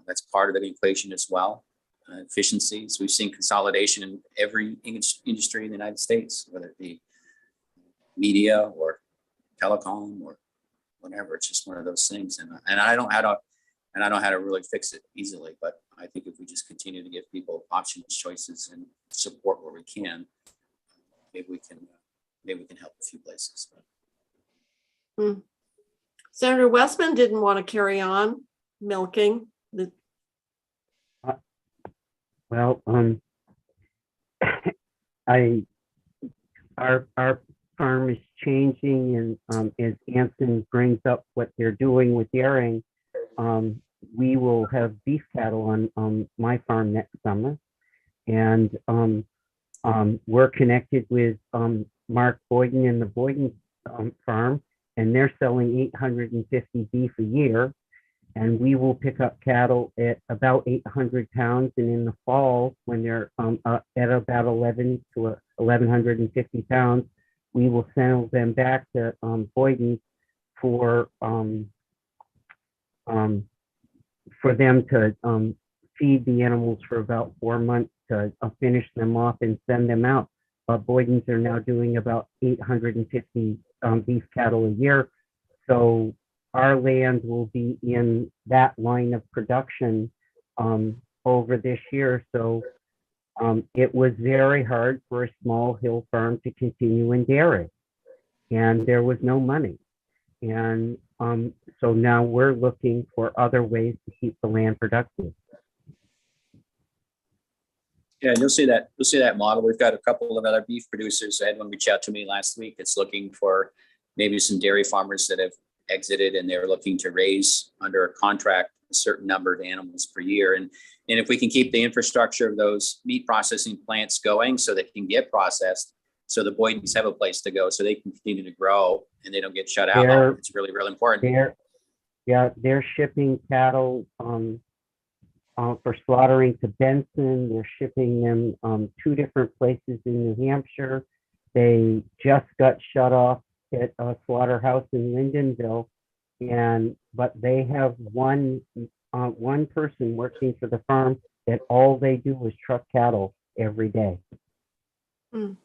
That's part of the equation as well. Efficiencies. We've seen consolidation in every industry in the United States, whether it be media or telecom or whatever. It's just one of those things, and I don't know how to really fix it easily. But I think if we just continue to give people options, choices, and support where we can, maybe we can help a few places. Senator Westman didn't want to carry on milking. Well, our farm is changing, and as Anson brings up what they're doing with dairying, we will have beef cattle on my farm next summer, and we're connected with Mark Boyden and the Boyden farm, and they're selling 850 beef a year. And we will pick up cattle at about 800 pounds. And in the fall, when they're at about 11 to 1,150 pounds, we will send them back to Boyden for them to feed the animals for about 4 months to finish them off and send them out. Boydens are now doing about 850 beef cattle a year. So our land will be in that line of production over this year. So it was very hard for a small hill farm to continue in dairy, and there was no money. And so now we're looking for other ways to keep the land productive. Yeah, you'll see that model. We've got a couple of other beef producers. I had one reach out to me last week. It's looking for maybe some dairy farmers that have exited and they're looking to raise under a contract a certain number of animals per year. And if we can keep the infrastructure of those meat processing plants going so they can get processed, so the Boydens have a place to go so they can continue to grow and they don't get shut out, it's really, really important. They're shipping cattle for slaughtering to Benson. They're shipping them 2 different places in New Hampshire. They just got shut off at a slaughterhouse in Lyndonville, but they have one person working for the farm that all they do is truck cattle every day. Mm.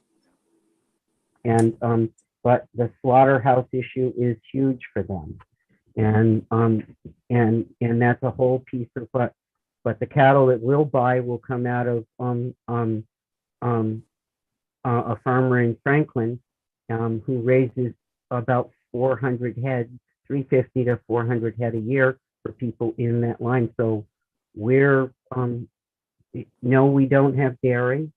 And but the slaughterhouse issue is huge for them, and that's a whole piece of what. But the cattle that we'll buy will come out of a farmer in Franklin who raises about 400 head, 350 to 400 head a year for people in that line. So we're no, we don't have dairy.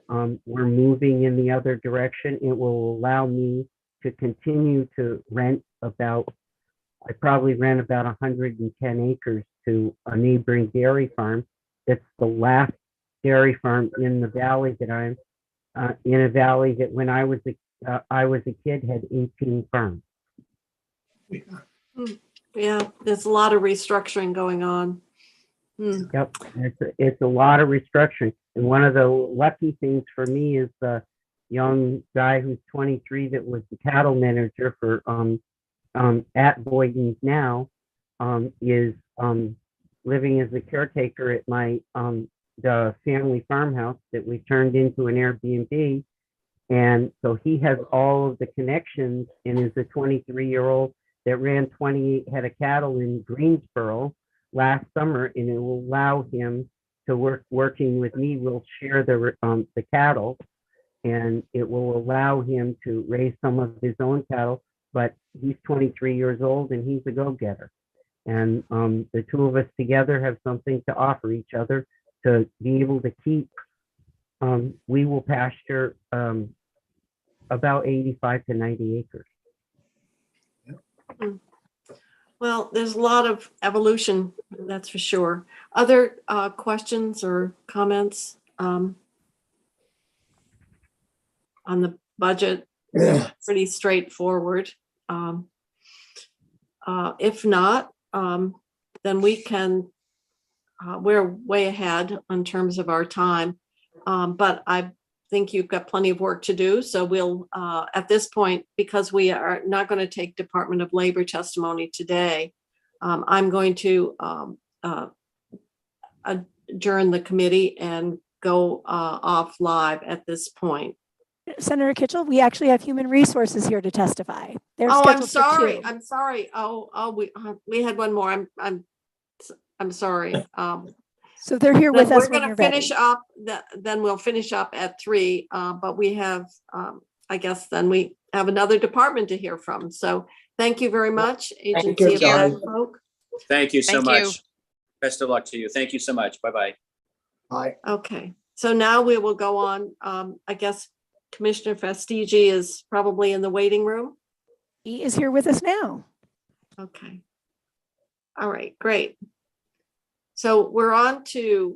We're moving in the other direction. It will allow me to continue to rent I probably rent about 110 acres to a neighboring dairy farm. It's the last dairy farm in the valley that I'm in, a valley that when I was a kid had 18 farms. Yeah, there's a lot of restructuring going on. Yep, it's a lot of restructuring. And one of the lucky things for me is the young guy who's 23 that was the cattle manager for at Boydens now is living as a caretaker at my the family farmhouse that we turned into an Airbnb. And so he has all of the connections and is a 23-year-old that ran 28 head of cattle in Greensboro last summer, and it will allow him to working with me. We'll share the cattle, and it will allow him to raise some of his own cattle. But he's 23 years old and he's a go-getter. And the two of us together have something to offer each other to be able to keep. We will pasture about 85 to 90 acres. Well, there's a lot of evolution, that's for sure. Other questions or comments on the budget? Pretty straightforward. If not, then we can, we're way ahead in terms of our time. But I think you've got plenty of work to do. So we'll, at this point, because we are not going to take Department of Labor testimony today, I'm going to adjourn the committee and go off live at this point. Senator Kitchell, we actually have Human Resources here to testify. They're Oh, I'm scheduled for sorry. 2. I'm sorry. We had one more. I'm sorry. So they're here with us We're when going you're to finish ready. up. Then we'll finish up at 3. But we have, I guess, then we have another department to hear from. So thank you very much, Agency of guys. Ag Folk. Thank you so Thank you. much. Best of luck to you. Thank you so much. Bye-bye. Hi. Okay. So now we will go on. I guess Commissioner Fastigi is probably in the waiting room. He is here with us now. Okay. All right, great. So we're on to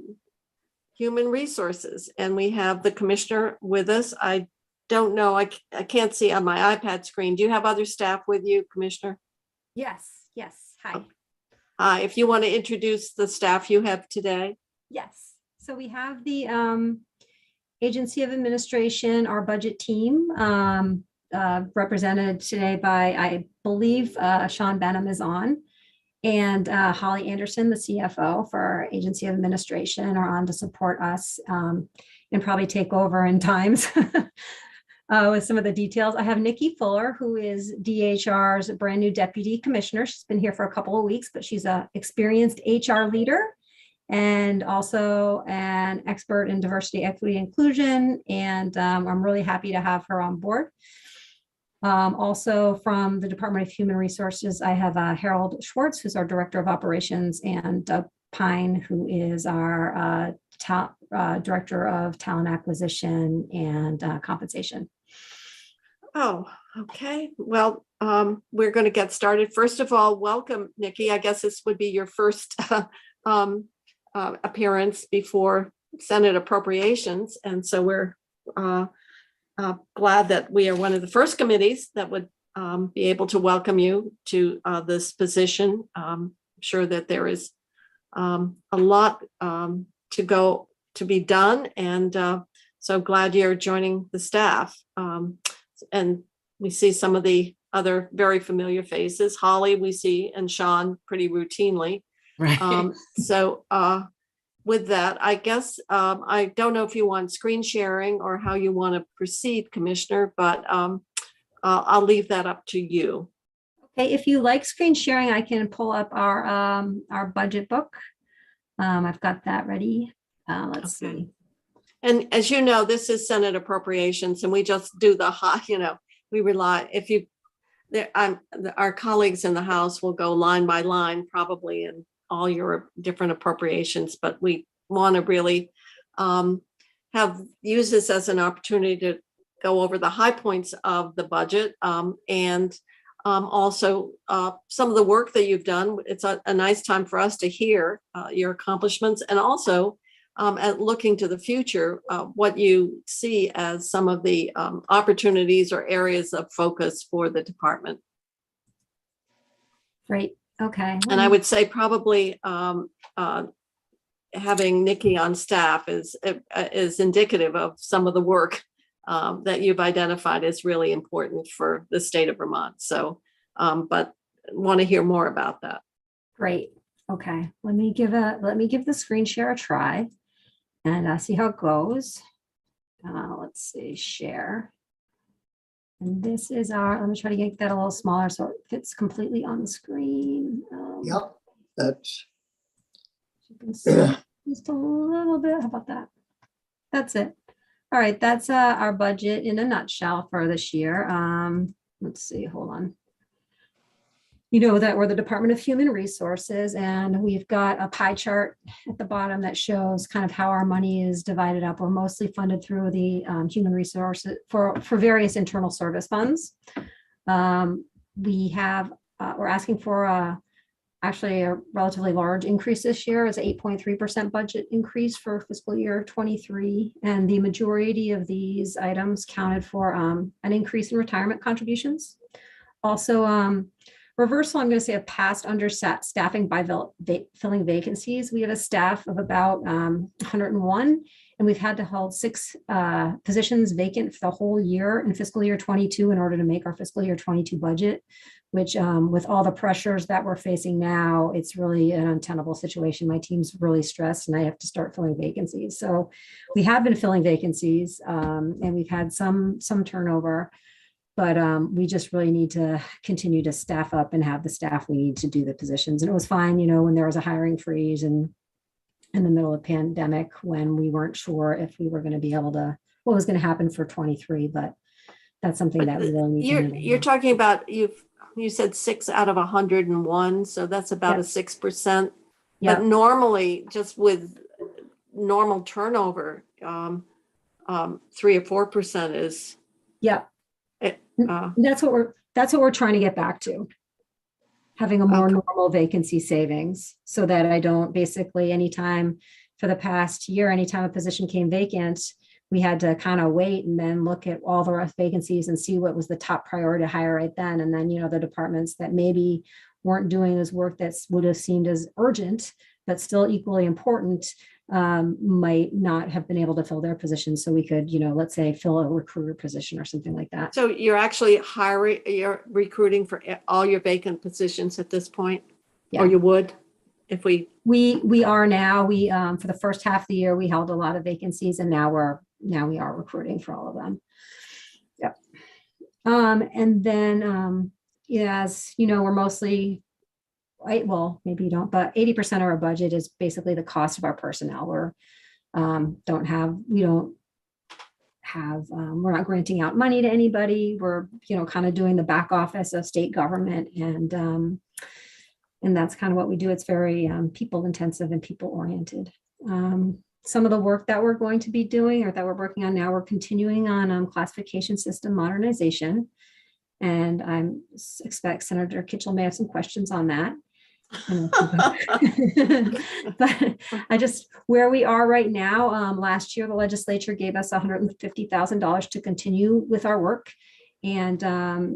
Human Resources, and we have the commissioner with us. I don't know, I can't see on my iPad screen. Do you have other staff with you, Commissioner? Yes, hi. If you want to introduce the staff you have today. Yes, so we have the Agency of Administration, our budget team, represented today by, I believe, Sean Benham is on, and Holly Anderson, the CFO for our Agency of Administration, are on to support us and probably take over in times. with some of the details. I have Nikki Fuller, who is DHR's brand new deputy commissioner. She's been here for a couple of weeks, but she's an experienced HR leader and also an expert in diversity, equity, inclusion. And I'm really happy to have her on board. Also from the Department of Human Resources, I have Harold Schwartz, who's our Director of Operations, and Doug Pine, who is our Director of Talent Acquisition and Compensation. Oh, okay. Well, we're going to get started. First of all, welcome, Nikki. I guess this would be your first appearance before Senate Appropriations. And so we're glad that we are one of the first committees that would be able to welcome you to this position. I'm sure that there is a lot to be done, and so glad you're joining the staff. And we see some of the other very familiar faces. Holly, we see, and Sean pretty routinely. Right. So with that, I guess I don't know if you want screen sharing or how you want to proceed, Commissioner, but I'll leave that up to you. Okay, if you like screen sharing, I can pull up our budget book. I've got that ready. Let's Okay. see. And as you know, this is Senate Appropriations, and we just do the we rely, if you, our colleagues in the House will go line by line, probably in all your different appropriations, but we want to really use this as an opportunity to go over the high points of the budget, and also some of the work that you've done. It's a nice time for us to hear your accomplishments, and also at looking to the future, what you see as some of the opportunities or areas of focus for the department. Great. Okay. And I would say probably having Nikki on staff is indicative of some of the work that you've identified as really important for the state of Vermont. So, but want to hear more about that. Great. Okay. Let me give the screen share a try and see how it goes. Let's see, share. And this is let me try to get that a little smaller so it fits completely on the screen. Yep, that's, You can see just a little bit. How about that? That's it. All right, that's our budget in a nutshell for this year. Let's see, hold on. You know that we're the Department of Human Resources, and we've got a pie chart at the bottom that shows kind of how our money is divided up. We're mostly funded through the human resources for various internal service funds. We're asking for actually a relatively large increase this year. It's an 8.3% budget increase for fiscal year 23. And the majority of these items counted for an increase in retirement contributions. Also, reversal, I'm going to say, a past staffing by filling vacancies. We have a staff of about 101, and we've had to hold 6 positions vacant for the whole year in fiscal year 22 in order to make our fiscal year 22 budget, which with all the pressures that we're facing now, it's really an untenable situation. My team's really stressed and I have to start filling vacancies. So we have been filling vacancies and we've had some turnover. But we just really need to continue to staff up and have the staff we need to do the positions. And it was fine, when there was a hiring freeze and in the middle of the pandemic when we weren't sure if we were going to be able to, what was going to happen for 23. But that's something that we really need to handle. You're talking about, you said 6 out of 101. So that's about Yep. a 6%. Yep. But normally, just with normal turnover, 3 or 4% is. Yep. That's what we're trying to get back to, having a more Okay. normal vacancy savings, so that I don't basically, anytime for the past year, anytime a position came vacant, we had to kind of wait and then look at all the rest vacancies and see what was the top priority to hire right then. And then, the departments that maybe weren't doing this work that would have seemed as urgent, but still equally important, might not have been able to fill their position. So we could, let's say, fill a recruiter position or something like that. So you're actually you're recruiting for all your vacant positions at this point? Yeah. Or you would, if we are now. We for the first half of the year, we held a lot of vacancies, and now we are recruiting for all of them. And then, yeah, as you know, we're mostly, right, well, maybe you don't, but 80% of our budget is basically the cost of our personnel. We're not granting out money to anybody. We're, kind of doing the back office of state government, and that's kind of what we do. It's very people intensive and people oriented. Some of the work that we're going to be doing, or that we're working on now, we're continuing on classification system modernization. And I expect Senator Kitchell may have some questions on that. But where we are right now, last year, the legislature gave us $150,000 to continue with our work. And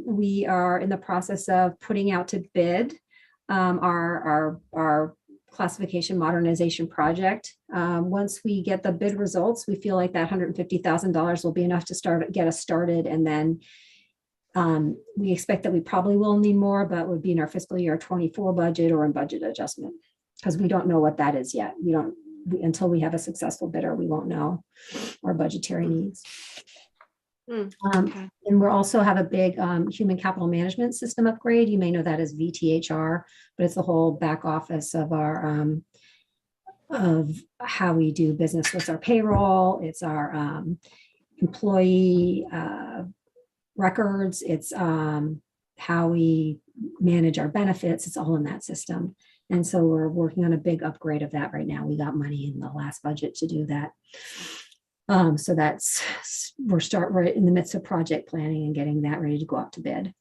we are in the process of putting out to bid our classification modernization project. Once we get the bid results, we feel like that $150,000 will be enough to get us started. And then we expect that we probably will need more, but would be in our fiscal year 24 budget or in budget adjustment, because we don't know what that is yet. Until we have a successful bidder, we won't know our budgetary needs. Okay. And we'll also have a big human capital management system upgrade. You may know that as VTHR, but it's the whole back office of our of how we do business with our payroll. It's our employee records. It's how we manage our benefits. It's all in that system. And so we're working on a big upgrade of that right now. We got money in the last budget to do that. So we're in the midst of project planning and getting that ready to go out to bid.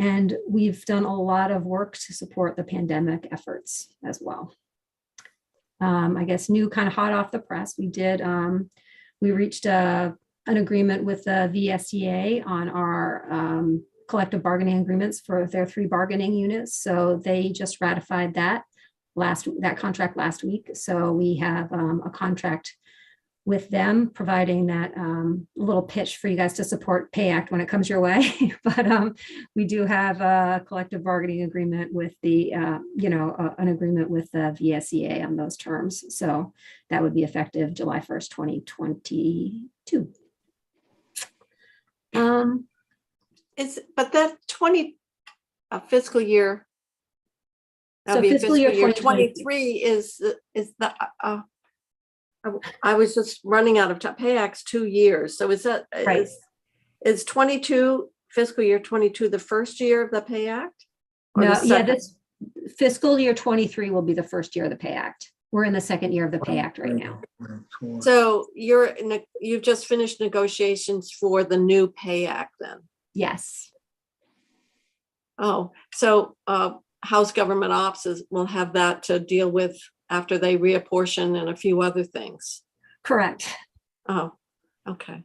And we've done a lot of work to support the pandemic efforts as well. I guess new, kind of hot off the press, we reached an agreement with the VSEA on our collective bargaining agreements for their 3 bargaining units. So they just ratified that contract last week. So we have a contract with them, providing that little pitch for you guys to support Pay Act when it comes your way. But we do have a collective bargaining agreement with an agreement with the VSEA on those terms. So that would be effective July 1st, 2022. But that fiscal year. So Be fiscal year 23 is the, I was just running out of time. Pay Act's 2 years. So is that, Right. is 22, fiscal year 22, the first year of the Pay Act? Or No, the second? this fiscal year 23 will be the first year of the Pay Act. We're in the second year of the Pay Act right now. So you've just finished negotiations for the new Pay Act then? Yes. Oh, so House Government Ops will have that to deal with after they reapportion and a few other things. Correct. Oh, okay.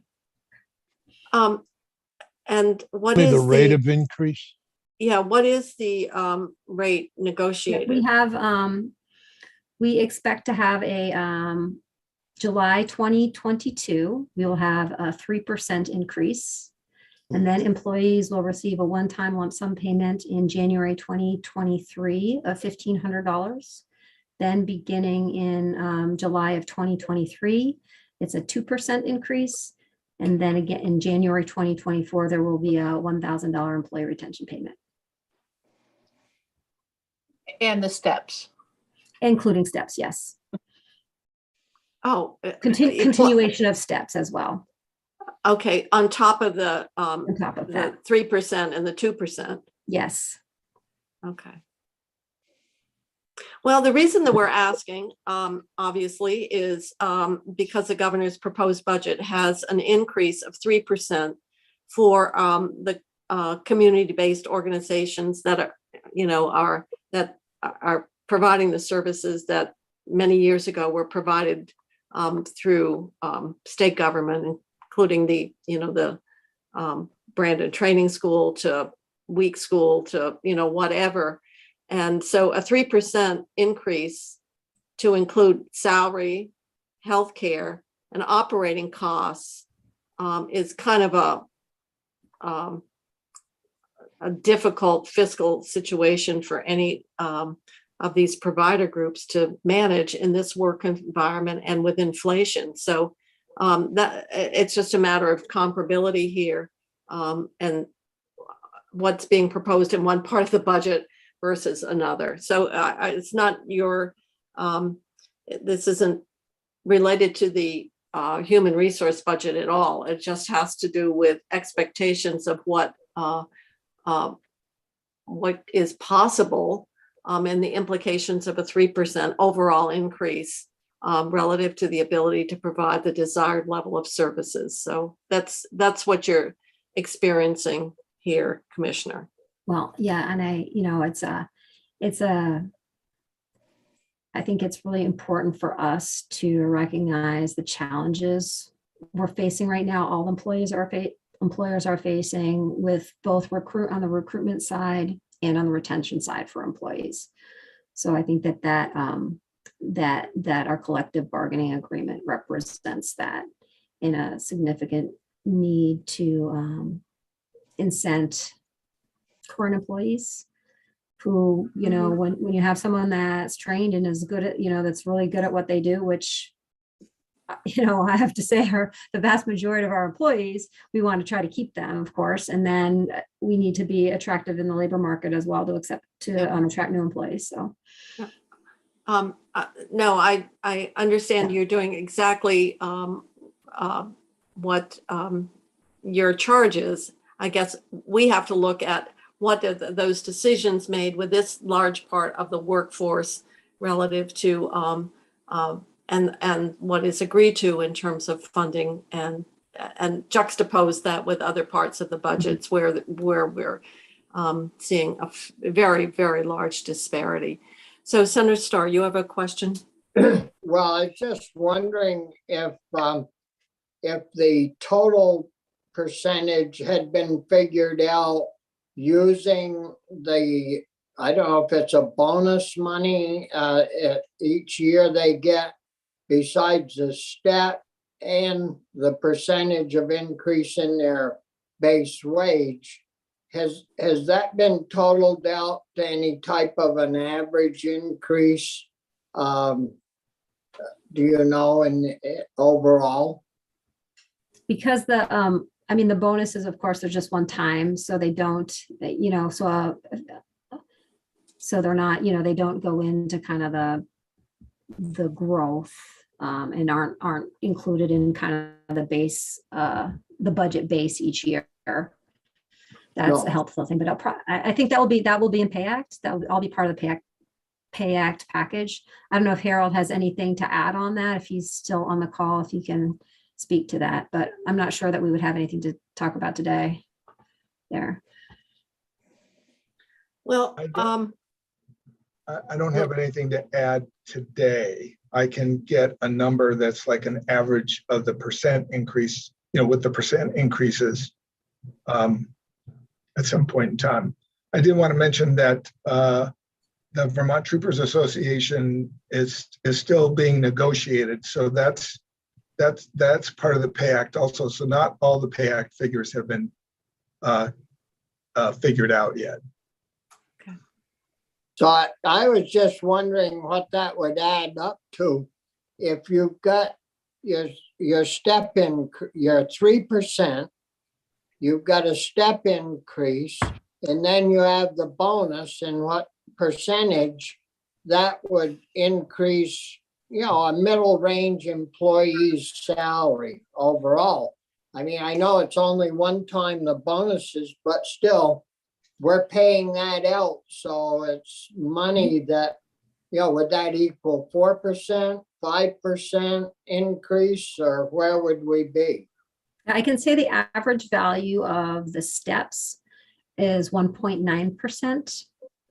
And what Be is the rate of increase? Yeah, what is the rate negotiated? We expect to have a July 2022, we will have a 3% increase. And then employees will receive a one-time lump sum payment in January 2023 of $1,500. Then beginning in July of 2023, it's a 2% increase. And then again, in January 2024, there will be a $1,000 employee retention payment. And the steps. Including steps, yes. Oh, Continuation of steps as well. Okay, on top of the On top of that, 3% and the 2%. yes. Okay. Well, the reason that we're asking, obviously, is because the governor's proposed budget has an increase of 3% for the community-based organizations that are providing the services that many years ago were provided through state government, including the Brandon Training School to Week School to whatever. And so a 3% increase to include salary, healthcare, and operating costs is kind of a difficult fiscal situation for any of these provider groups to manage in this work environment and with inflation. So that it's just a matter of comparability here. and what's being proposed in one part of the budget versus another. So it's not your, this isn't related to the human resource budget at all. It just has to do with expectations of what is possible and the implications of a 3% overall increase relative to the ability to provide the desired level of services. So that's what you're experiencing here, Commissioner. Well, yeah, and I think it's really important for us to recognize the challenges we're facing right now. All employers are facing with both on the recruitment side and on the retention side for employees. So I think that our collective bargaining agreement represents that in a significant need to incent current employees who, when you have someone that's trained and is good at, that's really good at what they do, which, I have to say are the vast majority of our employees, we want to try to keep them, of course. And then we need to be attractive in the labor market as well to attract new employees. So. No, I understand you're doing exactly what your charge is. I guess we have to look at what are those decisions made with this large part of the workforce relative to and what is agreed to in terms of funding and juxtapose that with other parts of the budgets where we're seeing a very, very large disparity. So Senator Starr, you have a question? Well, I was just wondering if the total percentage had been figured out using the, I don't know if it's a bonus money each year they get besides the step and the percentage of increase in their base wage. Has that been totaled out to any type of an average increase? Do you know in overall? Because the bonuses, of course, they're just one time, so they don't, so they're not, they don't go into kind of the growth and aren't included in kind of the base, the budget base each year. That's a helpful thing, but I think that will be in Pay Act. That will all be part of the Pay Act package. I don't know if Harold has anything to add on that, if he's still on the call, if he can speak to that, but I'm not sure that we would have anything to talk about today there. Well, I don't have anything to add today. I can get a number that's like an average of the percent increase, with the percent increases at some point in time. I did want to mention that the Vermont Troopers Association is still being negotiated. So that's part of the Pay Act also. So not all the Pay Act figures have been figured out yet. Okay. So I was just wondering what that would add up to. If you've got your step in, your 3%, you've got a step increase, and then you have the bonus, and what percentage that would increase, a middle range employee's salary overall. I mean, I know it's only one time the bonuses, but still we're paying that out. So it's money that, would that equal 4%, 5% increase, or where would we be? I can say the average value of the steps is 1.9%.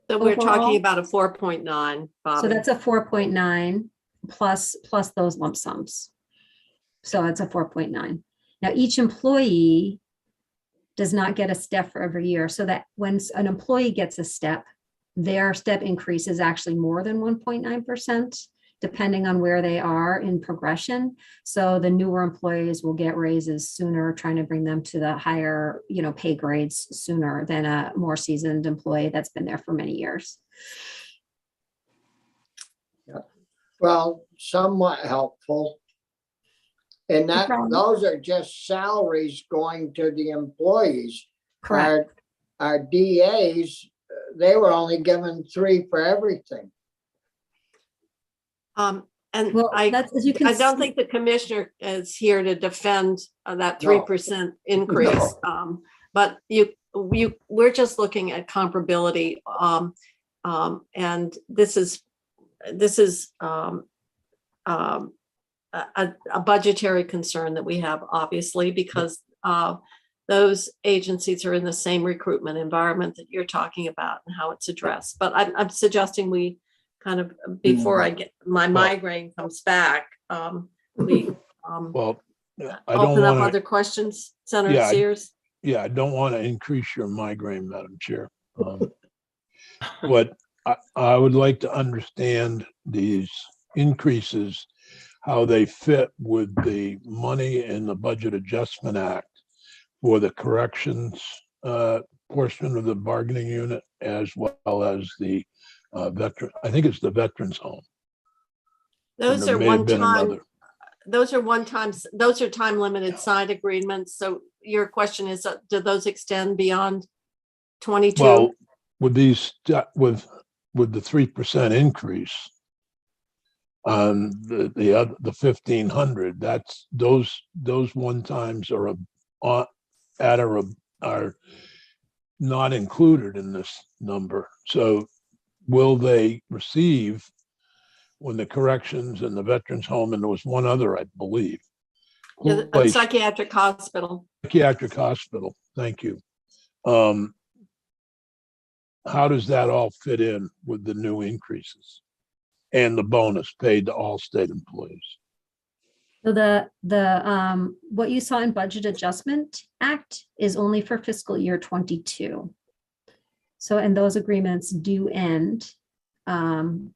So we're talking about a 4.9. So that's a 4.9 plus those lump sums. So it's a 4.9. Now each employee does not get a step for every year. So that when an employee gets a step, their step increase is actually more than 1.9%, depending on where they are in progression. So the newer employees will get raises sooner, trying to bring them to the higher, pay grades sooner than a more seasoned employee that's been there for many years. Yeah. Well, somewhat helpful. And that, problem. those are just salaries going to the employees. Correct. Our DAs, they were only given 3 for everything. And Well, I that's, as you can don't see- think the commissioner is here to defend that No. 3% increase. But we're just looking at comparability. And this is a budgetary concern that we have, obviously, because those agencies are in the same recruitment environment that you're talking about and how it's addressed. But I'm suggesting we kind of, before I get my migraine comes back, we Well, I don't open up want other to, questions. Senator Yeah, Sears? yeah, I don't want to increase your migraine, Madam Chair. But I would like to understand these increases, how they fit with the money in the Budget Adjustment Act for the corrections portion of the bargaining unit, as well as the veteran, I think it's the veterans home. And Those there are may have one been time, another. those are time limited side agreements. So your question is, do those extend beyond 22? Well, with these, with the 3% increase on the 1,500, that's those one times are are not included in this number. So will they receive, when the corrections and the veterans home, and there was one other, I believe. Yeah, a psychiatric hospital. Psychiatric hospital, thank you. How does that all fit in with the new increases and the bonus paid to all state employees? So what you saw in Budget Adjustment Act is only for fiscal year 22. So, and those agreements do end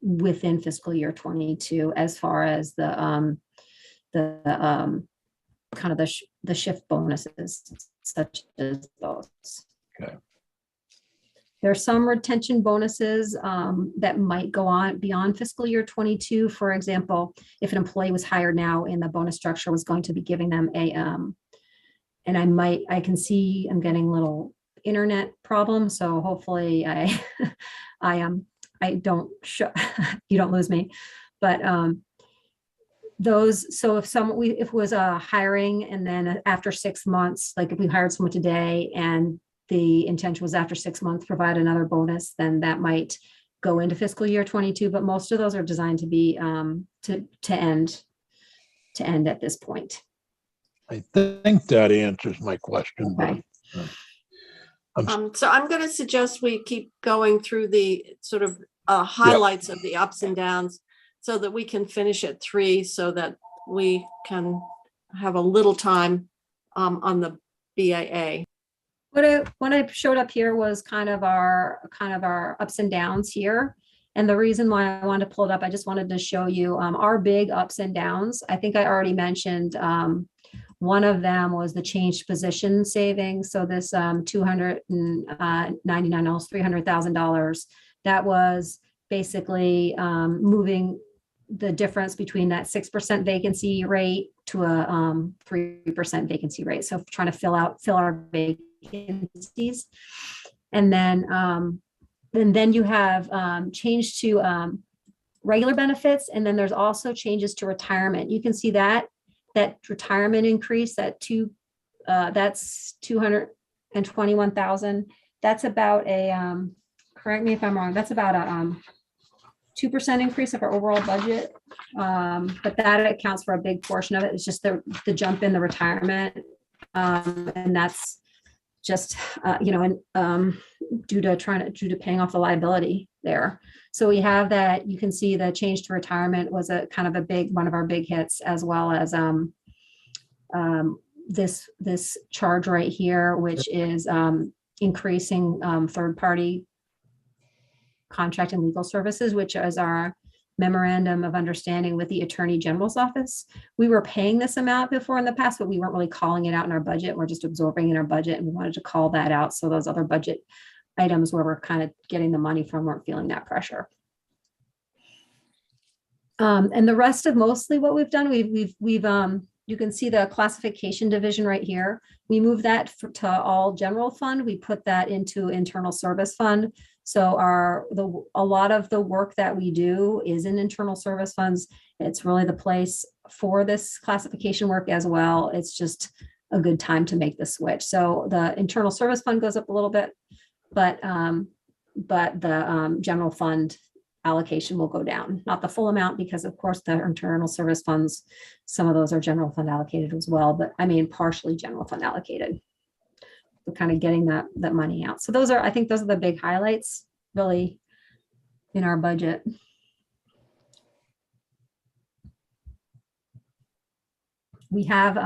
within fiscal year 22, as far as the kind of the shift bonuses, such as those. Okay. There are some retention bonuses that might go on beyond fiscal year 22. For example, if an employee was hired now and the bonus structure was going to be giving them a, and I can see I'm getting little internet problems. So hopefully I don't you don't lose me, but those, so if it was a hiring, and then after 6 months, like if we hired someone today and the intention was after 6 months, provide another bonus, then that might go into fiscal year 22, but most of those are designed to be to end at this point. I think that answers my question. Okay. So I'm going to suggest we keep going through the sort of highlights of the ups and downs so that we can finish at 3, so that we can have a little time on the BAA. What I showed up here was kind of our ups and downs here. And the reason why I wanted to pull it up, I just wanted to show you our big ups and downs. I think I already mentioned one of them was the changed position savings. So this $299, $300,000, that was basically moving the difference between that 6% vacancy rate to a 3% vacancy rate. So trying to fill our vacancies. And then you have change to regular benefits. And then there's also changes to retirement. You can see that retirement increase, that's 221,000. That's about a, correct me if I'm wrong, that's about a 2% increase of our overall budget. But that accounts for a big portion of it. It's just the jump in the retirement. And that's just, due to paying off the liability there. So we have that. You can see the change to retirement was a kind of one of our big hits, as well as this charge right here, which is increasing third-party contract and legal services, which is our memorandum of understanding with the Attorney General's office. We were paying this amount before in the past, but we weren't really calling it out in our budget. We're just absorbing in our budget, and we wanted to call that out. So those other budget items where we're kind of getting the money from weren't feeling that pressure. And the rest of mostly what we've done, we've you can see the classification division right here. We move that to all general fund. We put that into internal service fund. So a lot of the work that we do is in internal service funds. It's really the place for this classification work as well. It's just a good time to make the switch. So the internal service fund goes up a little bit, but the general fund allocation will go down. Not the full amount, because of course the internal service funds, some of those are general fund allocated as well, but I mean partially general fund allocated. We're kind of getting that money out. So I think those are the big highlights really in our budget. We have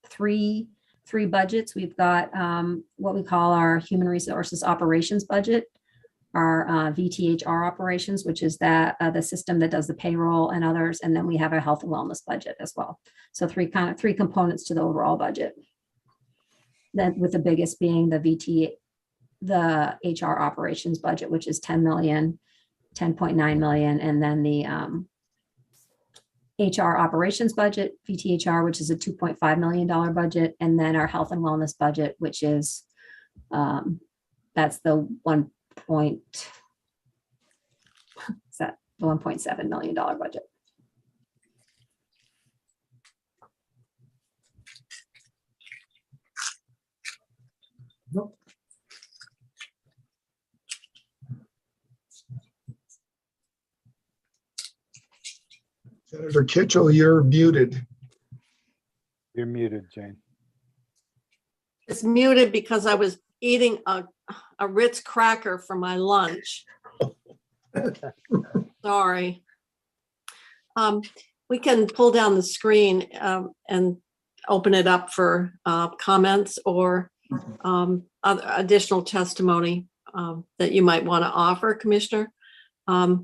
three budgets. We've got what we call our human resources operations budget, our VTHR operations, which is the system that does the payroll and others. And then we have a health and wellness budget as well. So three components to the overall budget. Then with the biggest being the HR operations budget, which is 10 million, 10.9 million. And then the HR operations budget, VTHR, which is a $2.5 million budget. And then our health and wellness budget, which is, that's the $1.7 million budget. Senator Kitchell, you're muted. You're muted, Jane. It's muted because I was eating a Ritz cracker for my lunch. Sorry. We can pull down the screen and open it up for comments or other additional testimony that you might want to offer, Commissioner.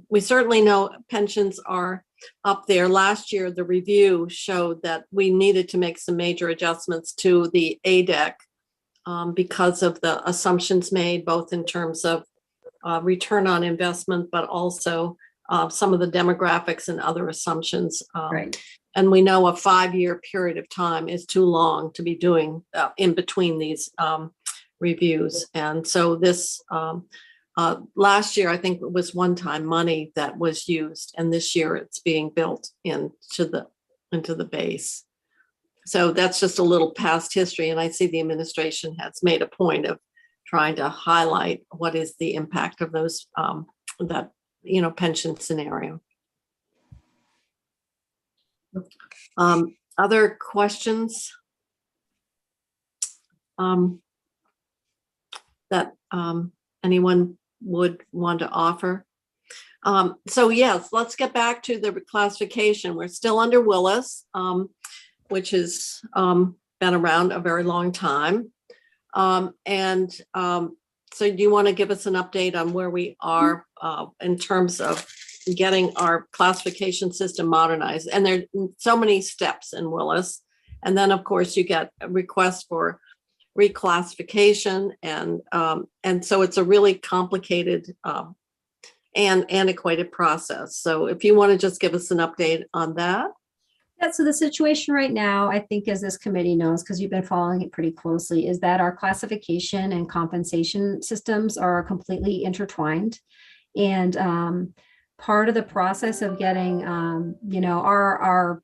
We certainly know pensions are up there. Last year, the review showed that we needed to make some major adjustments to the ADEC because of the assumptions made, both in terms of return on investment, but also some of the demographics and other assumptions. Right. And we know a 5-year period of time is too long to be doing in between these reviews. And so this last year, I think it was one-time money that was used, and this year it's being built into the base. So that's just a little past history, and I see the administration has made a point of trying to highlight what is the impact of those that pension scenario. Other questions that anyone would want to offer? So yes, let's get back to the classification. We're still under Willis, which has been around a very long time. So do you want to give us an update on where we are in terms of getting our classification system modernized? And there are so many steps in Willis. And then, of course, you get a request for reclassification. And so it's a really complicated and antiquated process. So if you want to just give us an update on that. Yeah, so the situation right now, I think, as this committee knows, because you've been following it pretty closely, is that our classification and compensation systems are completely intertwined. And part of the process of getting, our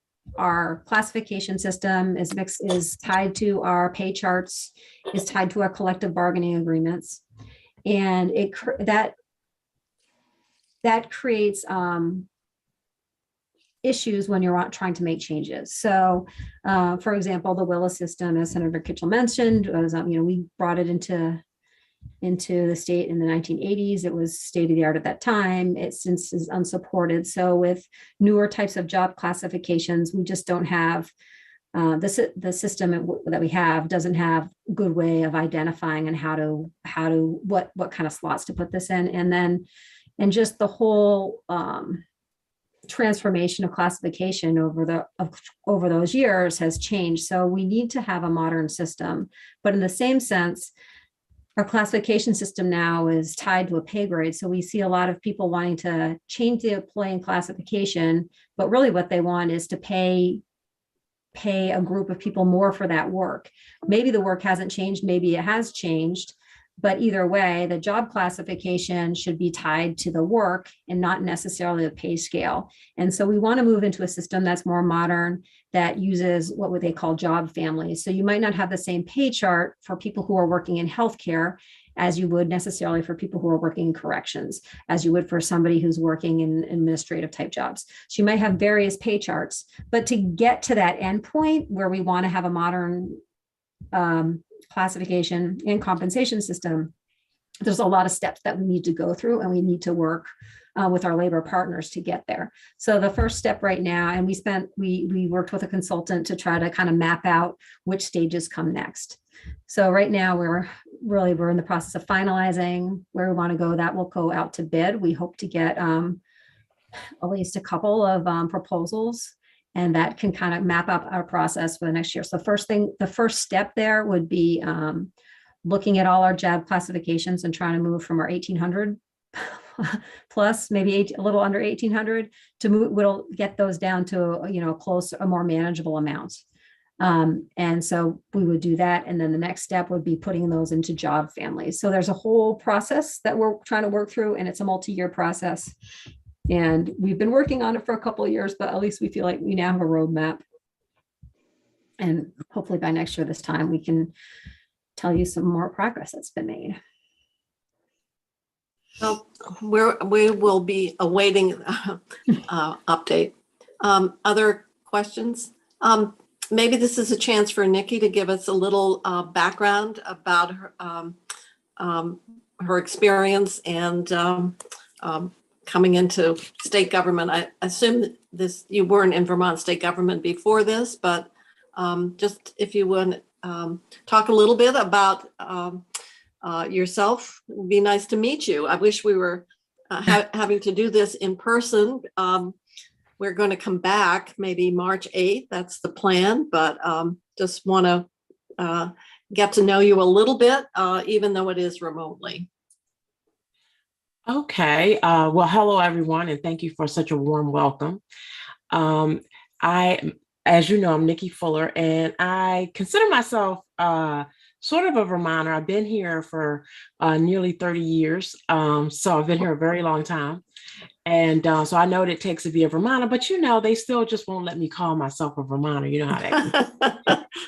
classification system is tied to our pay charts, is tied to our collective bargaining agreements, and that creates issues when you're trying to make changes. So, for example, the Willis system, as Senator Kitchell mentioned, was we brought it into the state in the 1980s. It was state of the art at that time. It since is unsupported. So with newer types of job classifications, we just don't have the system that we have doesn't have a good way of identifying and what kind of slots to put this in, and just the whole transformation of classification over those years has changed. So we need to have a modern system, but in the same sense, our classification system now is tied to a pay grade. So we see a lot of people wanting to change the employee classification, but really what they want is to pay pay a group of people more for that work. Maybe the work hasn't changed, maybe it has changed, but either way, the job classification should be tied to the work and not necessarily the pay scale. And so we want to move into a system that's more modern, that uses what would they call job families. So you might not have the same pay chart for people who are working in healthcare as you would necessarily for people who are working in corrections, as you would for somebody who's working in administrative type jobs. So you might have various pay charts, but to get to that endpoint where we want to have a modern classification and compensation system, there's a lot of steps that we need to go through, and we need to work with our labor partners to get there. So the first step right now, and we worked with a consultant to try to kind of map out which stages come next. So right now we're in the process of finalizing where we want to go. That will go out to bid. We hope to get at least a couple of proposals, and that can kind of map up our process for the next year. So the first step there would be looking at all our job classifications and trying to move from our 1,800 plus, maybe a little under 1,800 to move. We'll get those down to a more manageable amount. And so we would do that. And then the next step would be putting those into job families. So there's a whole process that we're trying to work through, and it's a multi-year process. And we've been working on it for a couple of years, but at least we feel like we now have a roadmap. And hopefully by next year, this time, we can tell you some more progress that's been made. Well, we will be awaiting update. Other questions? Maybe this is a chance for Nikki to give us a little background about her experience and coming into state government. I assume you weren't in Vermont state government before this, but just if you would talk a little bit about yourself. It'd be nice to meet you. I wish we were having to do this in person. We're going to come back maybe March 8th. That's the plan, but just want to get to know you a little bit, even though it is remotely. Okay. Well, hello, everyone, and thank you for such a warm welcome. As you know, I'm Nikki Fuller, and I consider myself sort of a Vermonter. I've been here for nearly 30 years. So I've been here a very long time. And so I know what it takes to be a Vermonter, but they still just won't let me call myself a Vermonter. You know how that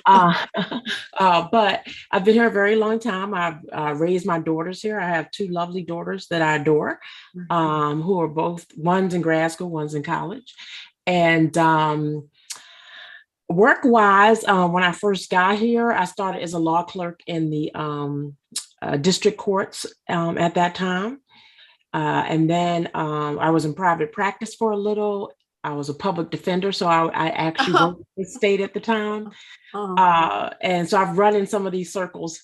goes. But I've been here a very long time. I've raised my daughters here. I have two lovely daughters that I adore, who are both, one's in grad school, one's in college. And work-wise, when I first got here, I started as a law clerk in the district courts at that time. And then I was in private practice for a little. I was a public defender, so I actually worked in the state at the time. And so I've run in some of these circles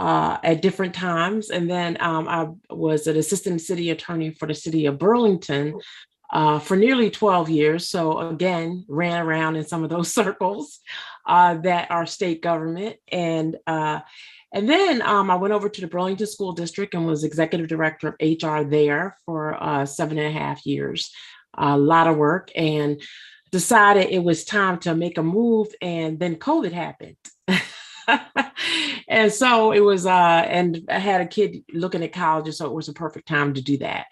at different times. And then I was an assistant city attorney for the city of Burlington for nearly 12 years. So again, ran around in some of those circles that are state government. And then I went over to the Burlington School District and was executive director of HR there for 7.5 years. A lot of work, and decided it was time to make a move. And then COVID happened. And so it was, and I had a kid looking at college, so it was a perfect time to do that.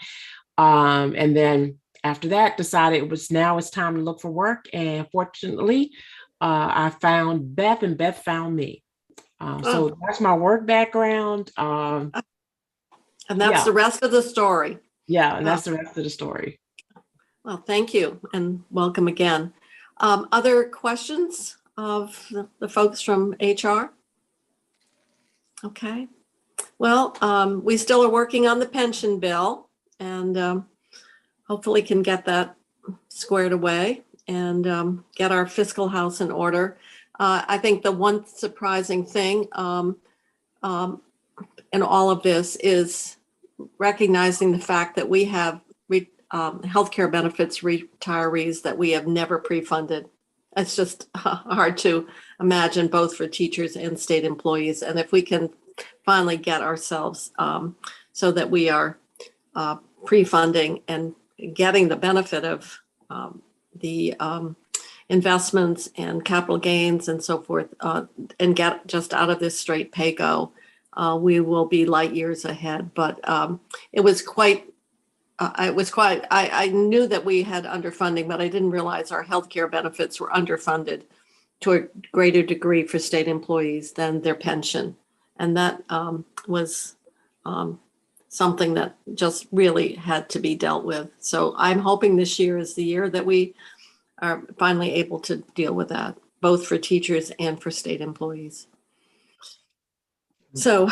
And then after that, decided now it's time to look for work. And fortunately, I found Beth, and Beth found me. So that's my work background. And that's the rest of the story. Yeah, and that's the rest of the story. Well, thank you, and welcome again. Other questions of the folks from HR? Okay. Well, we still are working on the pension bill, and hopefully can get that squared away and get our fiscal house in order. I think the one surprising thing in all of this is recognizing the fact that we have healthcare benefits retirees that we have never pre-funded. It's just hard to imagine, both for teachers and state employees. And if we can finally get ourselves so that we are pre-funding and getting the benefit of the investments and capital gains and so forth, and get just out of this straight pay go, we will be light years ahead. But it was quite, I knew that we had underfunding, but I didn't realize our healthcare benefits were underfunded to a greater degree for state employees than their pension. And that was something that just really had to be dealt with. So I'm hoping this year is the year that we are finally able to deal with that, both for teachers and for state employees. So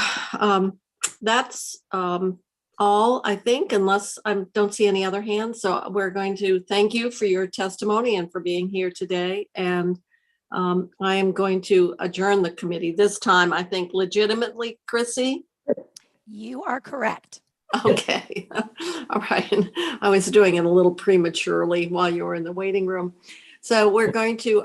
that's all, I think, unless I don't see any other hands. So we're going to thank you for your testimony and for being here today. And I am going to adjourn the committee this time, I think legitimately, Chrissy. You are correct. Okay. All right. I was doing it a little prematurely while you were in the waiting room. So we're going to